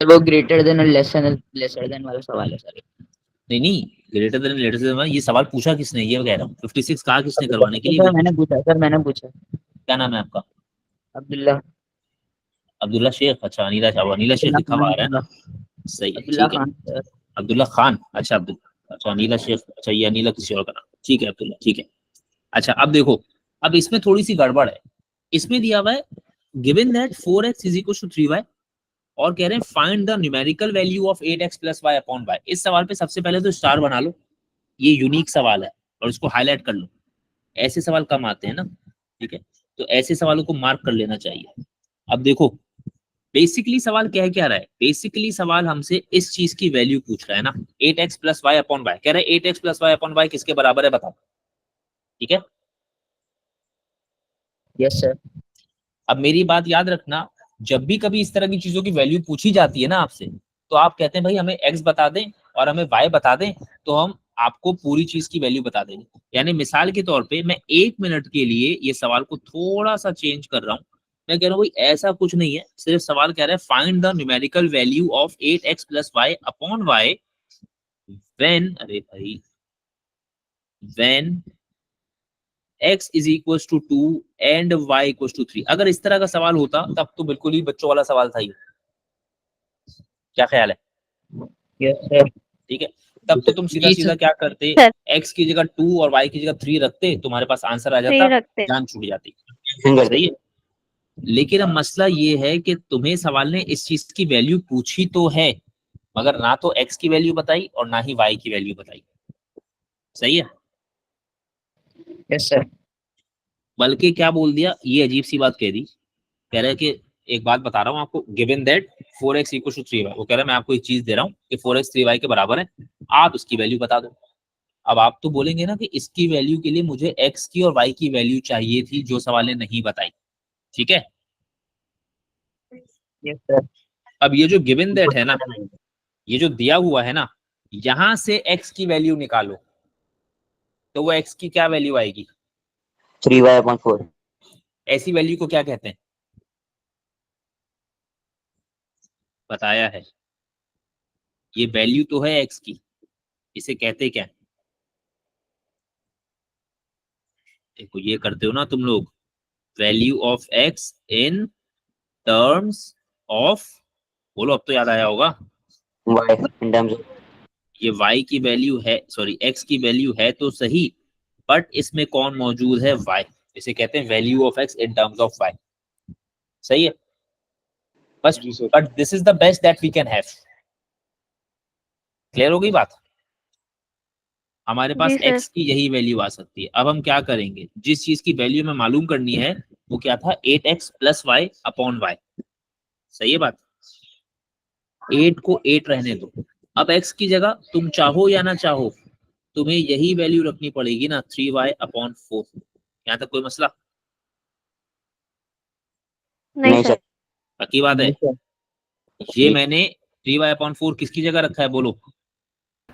वो ग्रेटर देन और लेसर देन वाला सवाल है सर नहीं ग्रेटर देन ये सवाल पूछा किसने ये कह रहा हूँ 56 कहा किसने करवाने के लिए सर मैंने पूछा क्या नाम है आपका अब्दुल्ला अब्दुल्ला शेख अच्छा अनीला शेख लिखा हुआ आ रहा है ना सही है अब्दुल्ला ठीक है खान सर अब्दुल्ला खान अच्छा अब्दुल्ला अच्छा अनीला शेख अच्छा ये अनीला किसी और का नाम ठीक है अब्दुल्ला ठीक है। अच्छा अब देखो अब इसमें थोड़ी सी गड़बड़ है इसमें दिया हुआ है गिवन दैट 4x = 3y और कह रहे हैं find the numerical value of 8x + y upon y इस सवाल पे सबसे पहले तो स्टार बना लो ये यूनिक सवाल है और इसको हाईलाइट कर लो ऐसे सवाल कम आते हैं ना ठीक है तो ऐसे सवालों को मार्क कर लेना चाहिए। अब देखो बेसिकली सवाल क्या रहा है बेसिकली सवाल हमसे इस चीज की वैल्यू पूछ रहा है ना 8x + y अपॉन y कह रहा है 8x + y अपॉन y किसके बराबर है बताओ ठीक है। यस सर अब मेरी बात याद रखना जब भी कभी इस तरह की चीजों की वैल्यू पूछी जाती है ना आपसे, तो आप कहते हैं भाई हमें x बता दें और हमें y बता दें, तो हम आपको पूरी चीज की वैल्यू बता देंगे। यानी मिसाल के तौर पे मैं 1 मिनट के लिए ये सवाल को थोड़ा सा चेंज कर रहा हूँ। मैं कह रहा हूँ भाई ऐसा कुछ नहीं है, सिर्फ सवाल कह रहा है find the numerical value of 8x + y upon y when, अरे भाई, व्हेन x = 2 एंड y = 3। अगर इस तरह का सवाल होता तब तो बिल्कुल ही बच्चों वाला सवाल था ये। क्या ख्याल है? Yes sir. ठीक है, तब तो तुम सीधा जी सीधा सर। क्या करते, सर। x की जगह 2 और y की जगह 3 रखते, तुम्हारे पास आंसर आ थ्री जाता, रखते। जान छूट जाती। फिंगर सही है। लेकिन अब मसला ये है कि तुम्हें सवाल ने इस चीज की वैल्यू पूछी तो है, मगर ना तो x की वैल्यू बताई और ना ही y की वैल्यू बताई। सही है। Yes sir. बल्कि क्या बोल दिया, ये अजीब सी बात कह दी, कह रहा है कि एक बात बता रहा हूँ आपको, गिवन दैट 4x = 3y, वो कह रहा है मैं आपको एक चीज दे रहा हूँ कि 4x 3y के बराबर है, आप इसकी वैल्यू बता दो। अब आप तो बोलेंगे ना कि इसकी वैल्यू के लिए मुझे x की और y की वैल्यू चाहिए थी, जो सवाल ने नहीं बताई। ठीक है। Yes sir. अब ये जो गिवन दैट है ना, ये जो दिया हुआ है ना, यहां से x की वैल्यू निकालो, तो वो x की क्या वैल्यू आएगी? 3y/4। ऐसी वैल्यू को क्या कहते हैं? बताया है, ये वैल्यू तो है x की, इसे कहते क्या? देखो ये करते हो ना तुम लोग, value of x in terms of, बोलो अब तो याद आया होगा, y in terms of ये y की वैल्यू है, सॉरी x की वैल्यू है तो सही, बट इसमें कौन मौजूद है? y। इसे कहते हैं value of x in terms of y। सही है। बस, जी सर। But this is the best that we can have. Clear हो गई बात? हमारे पास जी सर। x की यही वैल्यू आ सकती है। अब हम क्या करेंगे, जिस चीज की वैल्यू हमें मालूम करनी है वो क्या था, 8x + y अपॉन y। सही है बात? 8 को 8 रहने दो। अब x की जगह तुम चाहो या ना चाहो, तुम्हें यही वैल्यू रखनी पड़ेगी ना, 3y/4। यहाँ तक कोई मसला? नहीं नहीं सर। सर। पक्की बात है? ये मैंने 3y/4 किसकी जगह रखा है बोलो?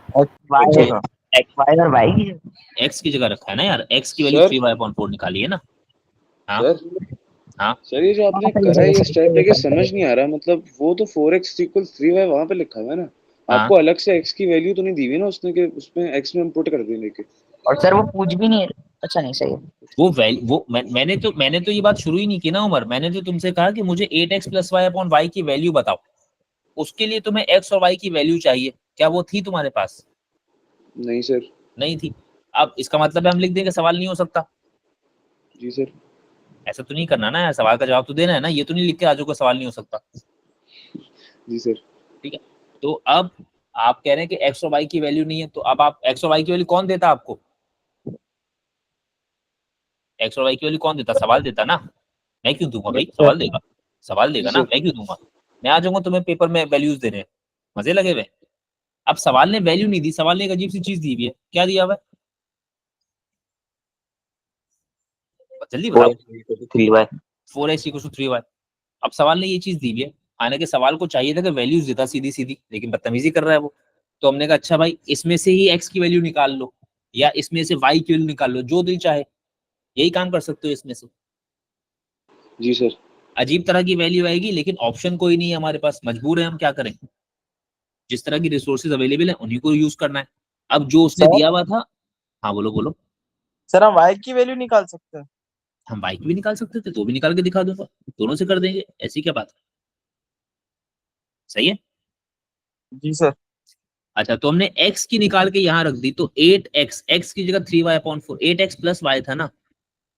x y और y की। x की जगह रखा है ना यार, x की वैल्यू सर। 3y/4 निकाली है ना। हाँ सर हाँ सर, ये जो आपने करा है ये स्टेप लेके समझ नहीं आ रहा, मतलब वो तो 4x = 3y वहां पे लिखा हुआ है ना, हाँ। आपको अलग से x की वैल्यू तो नहीं दी हुई ना उसने, कि उसमें x में इनपुट कर देने के। और सर वो पूछ भी नहीं। अच्छा नहीं सही है। वो मैंने तो ये बात शुरू ही नहीं की ना उमर। मैंने तो तुमसे कहा कि मुझे 8x + y अपॉन y की वैल्यू बताओ, उसके लिए तुम्हें x और y की वैल्यू चाहिए, क्या वो थी तुम्हारे पास? नहीं सर। नहीं थी। अब इसका मतलब है हम लिख देंगे सवाल नहीं हो सकता। जी सर। ऐसा तो नहीं करना ना यार, सवाल का जवाब तो देना है ना, ये तो नहीं लिख के आजो का सवाल नहीं हो सकता। जी सर। ठीक है, तो अब आप कह रहे हैं कि x और y की वैल्यू नहीं है, तो अब आप x और y की वैल्यू कौन देता आपको? x और y की वैल्यू कौन देता? सवाल देता ना। मैं क्यों दूंगा भाई? सवाल देगा, सवाल देगा ना, मैं क्यों दूंगा? मैं आ जाऊंगा तुम्हें पेपर में वैल्यूज देने, मजे लगे हुए। अब सवाल ने वैल्यू नहीं दी, सवाल ने एक अजीब सी चीज दी हुई है। क्या दिया हुआ है? जल्दी बताओ। 3y। 4x = 3y। अब सवाल ने ये चीज दी हुई है, हालांकि सवाल को चाहिए था कि वैल्यूज देता सीधी सीधी, लेकिन बदतमीजी कर रहा है वो। तो हमने कहा अच्छा भाई इसमें से ही x की वैल्यू निकाल लो, या इसमें से y की वैल्यू निकाल लो, जो दिल चाहे, यही काम कर सकते हो इसमें से। जी सर। अजीब तरह की वैल्यू आएगी, लेकिन ऑप्शन कोई नहीं है हमारे पास, मजबूर है हम, क्या करें? जिस तरह की रिसोर्सेज अवेलेबल है उन्हीं को यूज करना है। अब जो उसने दिया हुआ था, हाँ बोलो बोलो। सर हम y की वैल्यू निकाल सकते हैं? हम y की भी निकाल सकते थे, तो भी निकाल के दिखा दूंगा, दोनों से कर देंगे, ऐसी क्या बात है? सही है। जी सर। अच्छा, तो हमने x की निकाल के यहाँ रख दी, तो 8x, x की जगह 3y/4, 8x + y था ना,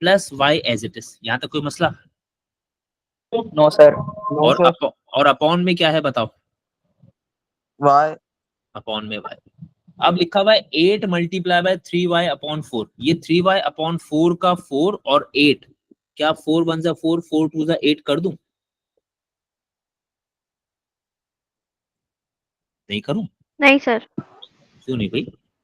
plus y as it is. यहाँ तक कोई मसला? No sir. और अपॉन में क्या है बताओ? y। अपॉन में y। अब लिखा हुआ है 8 × 3y/4, ये 3y/4 का 4 और 8, क्या 4 1 = 4, 4 2 = 8 कर दूं? नहीं करूं? नहीं सर। क्यों नहीं भाई?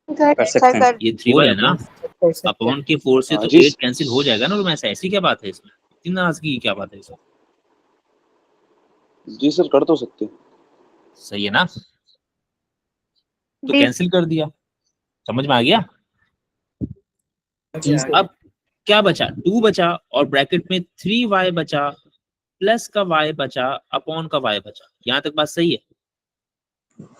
कर सकते हैं। ये 3y है ना, कर सकते अपॉन हैं। के 4 से हाँ तो जी। 8 कैंसिल हो जाएगा ना, तो ऐसी क्या बात है इसमें? इतनी नाराजगी की क्या बात है इसमें? जी सर, कर तो सकते हैं। सही है ना? तो जी कैंसिल कर दिया, समझ में आ गया? जी सर। अब क्या बचा? 2 बचा और ब्रैकेट में 3y बचा प्लस का y बचा अपॉन का y बचा। यहाँ तक बात सही है?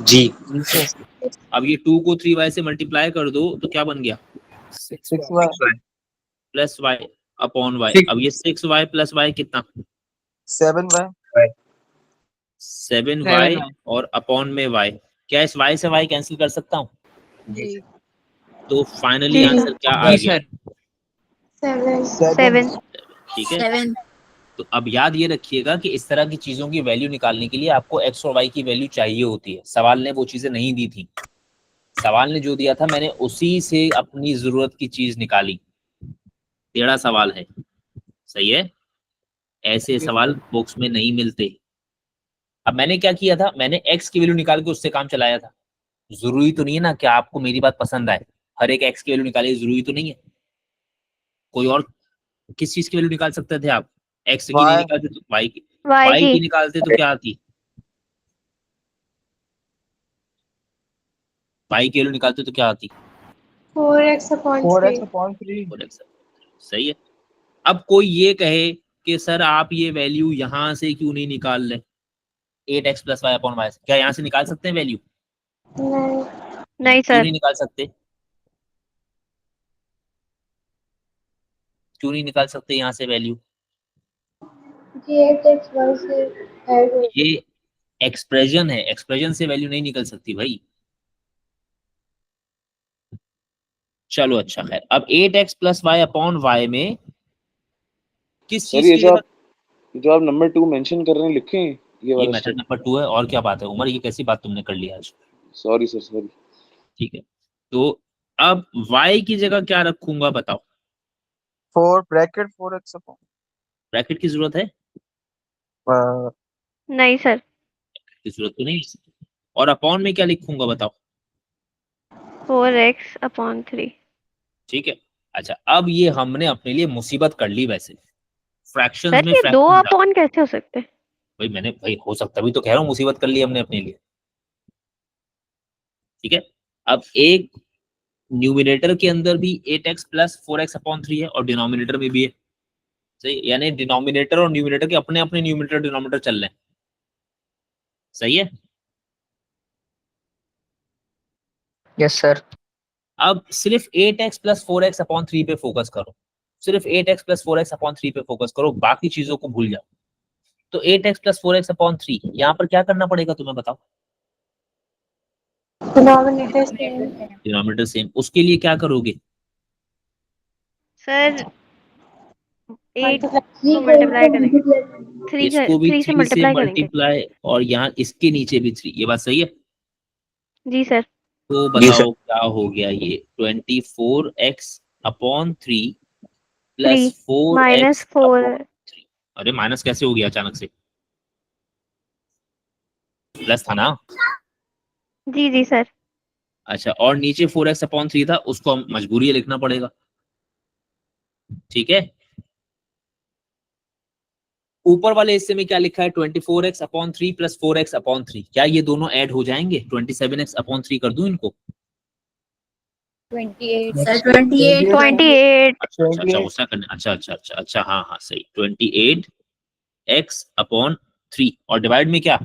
जी जी सर। अब ये 2 को 3y से मल्टीप्लाई कर दो तो क्या बन गया? 6y plus y upon y। अब ये 6y प्लस y कितना? 7y 7y और अपॉन में y। क्या इस y से y कैंसिल कर सकता हूँ? जी तो फाइनली जी आंसर क्या आ जी गया? सर 7 ठीक है। 7 तो अब याद ये रखिएगा कि इस तरह की चीजों की वैल्यू निकालने के लिए आपको x और y की वैल्यू चाहिए होती है। सवाल ने वो चीजें नहीं दी थी। सवाल ने जो दिया था मैंने उसी से अपनी जरूरत की चीज निकाली। टेढ़ा सवाल है, सही है? ऐसे सवाल बुक्स में नहीं मिलते। अब मैंने क्या किया था, मैंने x की वैल्यू निकाल के उससे काम चलाया था। जरूरी तो नहीं है ना कि आपको मेरी बात पसंद आए, हर एक x की वैल्यू निकाले, जरूरी तो नहीं है। कोई और किस चीज की वैल्यू निकाल सकते थे आप? x की नहीं Y निकालते तो y की, y y की की निकालते तो क्या आती? y की वैल्यू निकालते तो क्या आती? 4x upon 3 और x। सही है। अब कोई ये कहे कि सर आप ये वैल्यू यहां से क्यों नहीं निकाल ले 8x plus Y upon Y, क्या यहाँ से निकाल सकते हैं वैल्यू? नहीं क्यों सर नहीं निकाल सकते? क्यों नहीं निकाल सकते यहाँ से वैल्यू? ये एक्सप्रेशन है, एक्सप्रेशन से वैल्यू नहीं निकल सकती भाई। चलो अच्छा खैर, अब 8x plus Y upon Y में किस सर चीज ये की जगह? जो आप नंबर 2 मेंशन कर रहे हैं, लिखे हैं ये ये वाला मेथड स्टेप? नंबर 2 है। और क्या बात है उमर, ये कैसी बात तुमने कर लिया आज? Sorry sir, sorry. ठीक है, तो अब y की जगह क्या रखूंगा बताओ? 4 ब्रैकेट 4x upon ब्रैकेट की जरूरत है? नहीं सर की जरूरत तो नहीं। और अपॉन में क्या लिखूंगा बताओ? 4x upon 3 ठीक है। अच्छा, अब ये हमने अपने लिए मुसीबत कर ली। वैसे फ्रैक्शंस सर में ये 2 फ्रैक्शन अपॉन कैसे हो सकते हैं? भाई मैंने, भाई हो सकता भी तो कह रहा हूँ, मुसीबत कर ली हमने अपने लिए। ठीक है, अब एक न्यूमिनेटर के अंदर भी 8x प्लस 4x अपॉन 3 है और डिनोमिनेटर में भी है। सही, यानी डिनोमिनेटर और न्यूमिनेटर के अपने अपने न्यूमिनेटर डिनोमिनेटर चल रहे हैं। सही है। Yes sir. अब सिर्फ 8x प्लस 4x अपॉन 3 पे फोकस करो। सिर्फ 8x प्लस 4x अपॉन 3 पे फोकस करो, बाकी चीजों को भूल जाओ। तो 8x प्लस 4x अपॉन 3 यहाँ पर क्या करना पड़ेगा तुम्हें बताओ? डिनोमिनेटर सेम, उसके लिए क्या करोगे? सर 8 को मल्टीप्लाई करेंगे 3 इसको भी से 3 से मल्टीप्लाई करेंगे। मल्टीप्लाई और यहाँ इसके नीचे भी 3। ये बात सही है? जी सर तो जी सर। बताओ क्या हो गया ये? 24x upon 3 plus 3 4x minus 4 upon 3। अरे माइनस कैसे हो गया अचानक से? प्लस था ना? जी जी सर अच्छा, और नीचे 4x अपॉन 3 था, उसको हम मजबूरी है लिखना पड़ेगा। ठीक है, ऊपर वाले हिस्से में क्या लिखा है? 24x upon 3 plus 4x upon 3। क्या ये दोनों ऐड हो जाएंगे? 27x अपॉन 3 कर दूं इनको? 28 सर 28 28 अच्छा गुस्सा करने, अच्छा हाँ हाँ सही, 28x अपॉन 3 और डिवाइड में क्या?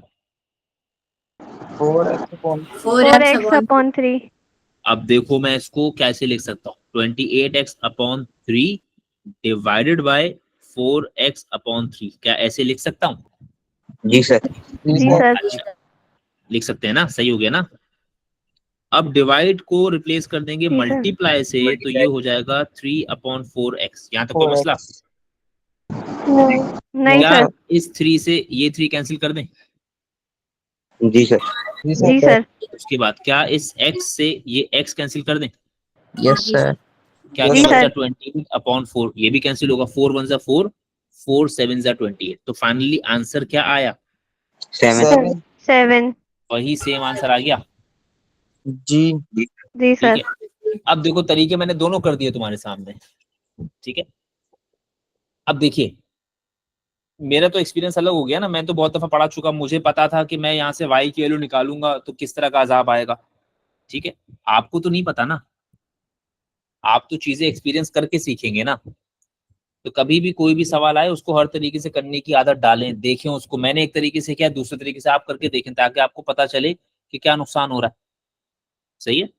4x upon 4x upon 3 अब देखो मैं इसको कैसे लिख सकता हूँ? 28x upon 3 divided by 4x upon 3। क्या ऐसे लिख सकता हूँ? जी सर। जी सर अच्छा, लिख सकते हैं ना? सही हो गया ना? अब डिवाइड को रिप्लेस कर देंगे जी सर मल्टीप्लाई से, तो ये हो जाएगा 3 अपॉन 4x। यहाँ तक कोई मसला? 4x नहीं क्या सर इस 3 से ये 3 कैंसिल कर दें? जी सर। जी सर उसके बाद क्या इस x से ये x कैंसिल कर दें? Yes sir. क्या जी क्या बचा? सर 28 अपॉन 4, ये भी कैंसिल होगा। 4 1 4, 4 7 28। तो फाइनली आंसर क्या आया? 7। 7 वही सेम आंसर आ गया। जी जी ठीक सर है, अब देखो तरीके मैंने दोनों कर दिए तुम्हारे सामने। ठीक है, अब देखिए मेरा तो एक्सपीरियंस अलग हो गया ना, मैं तो बहुत दफा पढ़ा चुका, मुझे पता था कि मैं यहाँ से y की वैल्यू निकालूंगा तो किस तरह का अजाब आएगा। ठीक है, आपको तो नहीं पता ना, आप तो चीजें एक्सपीरियंस करके सीखेंगे ना। तो कभी भी कोई भी सवाल आए उसको हर तरीके से करने की आदत डालें, देखें उसको, मैंने एक तरीके से किया, दूसरे तरीके से आप करके देखें, ताकि आपको पता चले कि क्या नुकसान हो रहा है। सही है,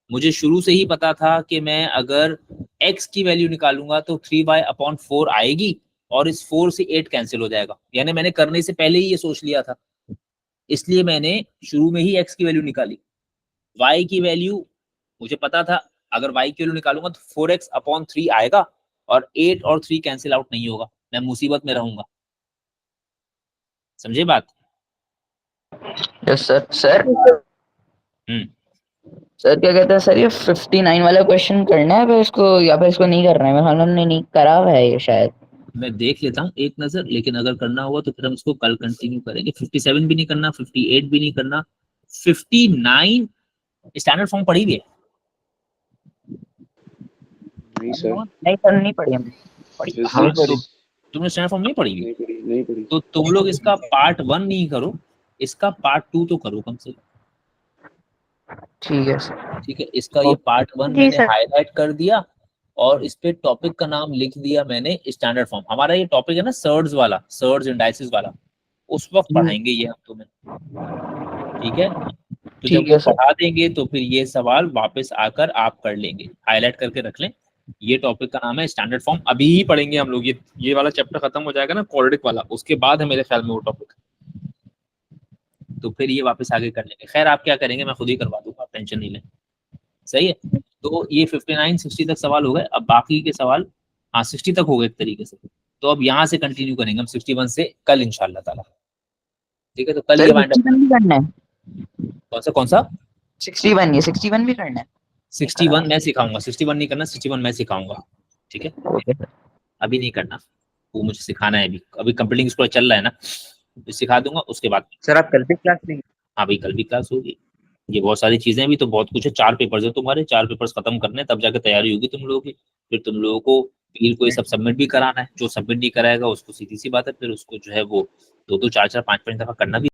मुझे शुरू से ही पता था कि मैं अगर x की वैल्यू निकालूंगा तो 3y/4 आएगी और इस 4 से 8 कैंसिल हो जाएगा, यानी मैंने करने से पहले ही ये सोच लिया था, इसलिए मैंने शुरू में ही x की वैल्यू निकाली। y की वैल्यू मुझे पता था, अगर y की वैल्यू निकालूंगा तो 4x/3 आएगा और 8 और 3 कैंसिल आउट नहीं होगा, मैं मुसीबत में रहूंगा। समझे बात? Yes sir. सर हम्म सर क्या कहते हैं सर, ये 59 वाला क्वेश्चन करना है फिर इसको, या फिर इसको नहीं करना है? मेरे ख्याल में हमने नहीं करा हुआ है ये शायद। मैं देख लेता हूँ एक नजर, लेकिन अगर करना होगा तो फिर हम इसको कल कंटिन्यू करेंगे। 57 भी नहीं करना, 58 भी नहीं करना, 59 स्टैंडर्ड फॉर्म पढ़ी हुई है? नहीं सर, नहीं सर, नहीं पढ़ी हमने। हाँ, तो तुमने स्टैंडर्ड फॉर्म नहीं पढ़ी हुई? नहीं पढ़ी। तो तुम लोग इसका पार्ट 1 नहीं करो, इसका पार्ट 2 तो करो कम से कम। ठीक है सर। ठीक है, इसका ये पार्ट 1 जी मैंने सर। हाईलाइट कर दिया और इस पे टॉपिक का नाम लिख दिया मैंने स्टैंडर्ड फॉर्म। हमारा ये टॉपिक है ना सर्ज वाला, सर्ज इंडाइसिस वाला, उस वक्त पढ़ाएंगे ये हम तुम्हें। ठीक है, तो जब ठीक है वो सर। पढ़ा देंगे तो फिर ये सवाल वापस आकर आप कर लेंगे, हाईलाइट करके रख लें। ये टॉपिक का नाम है स्टैंडर्ड फॉर्म, अभी ही पढ़ेंगे हम लोग। ये वाला चैप्टर खत्म हो जाएगा ना क्वाड्रेटिक वाला, उसके बाद है मेरे ख्याल में वो टॉपिक, तो फिर ये वापस आगे कर लेंगे। खैर आप क्या करेंगे, मैं खुद ही करवा दूंगा, आप टेंशन नहीं लें। सही है, तो ये 59 60 तक सवाल हो गए। अब बाकी के सवाल, हाँ 60 तक हो गए एक तरीके से, तो अब यहाँ से कंटिन्यू करेंगे हम 61 से कल इंशाल्लाह ताला। ठीक है, तो कल ये वाइंड अप। 61 भी करना है? कौन सा 61, ये 61 भी करना है? 61 मैं सिखाऊंगा, 61 नहीं करना, 61 मैं सिखाऊंगा। ठीक है, ओके सर। अभी नहीं करना, वो मुझे सिखाना है, अभी कंप्लीटिंग स्कोर चल रहा है ना, तो सिखा दूंगा उसके बाद। सर आप कल भी क्लास लेंगे? हाँ भाई, कल भी क्लास होगी। ये बहुत सारी चीजें भी तो बहुत कुछ है, 4 पेपर्स है तुम्हारे, 4 पेपर्स खत्म करने तब जाके तैयारी होगी तुम लोगों की। फिर तुम लोगों को पीर को ये सब सबमिट भी कराना है, जो सबमिट नहीं कराएगा उसको सीधी सी बात है फिर उसको जो है वो 2-2 4-4 5-5 दफा करना भी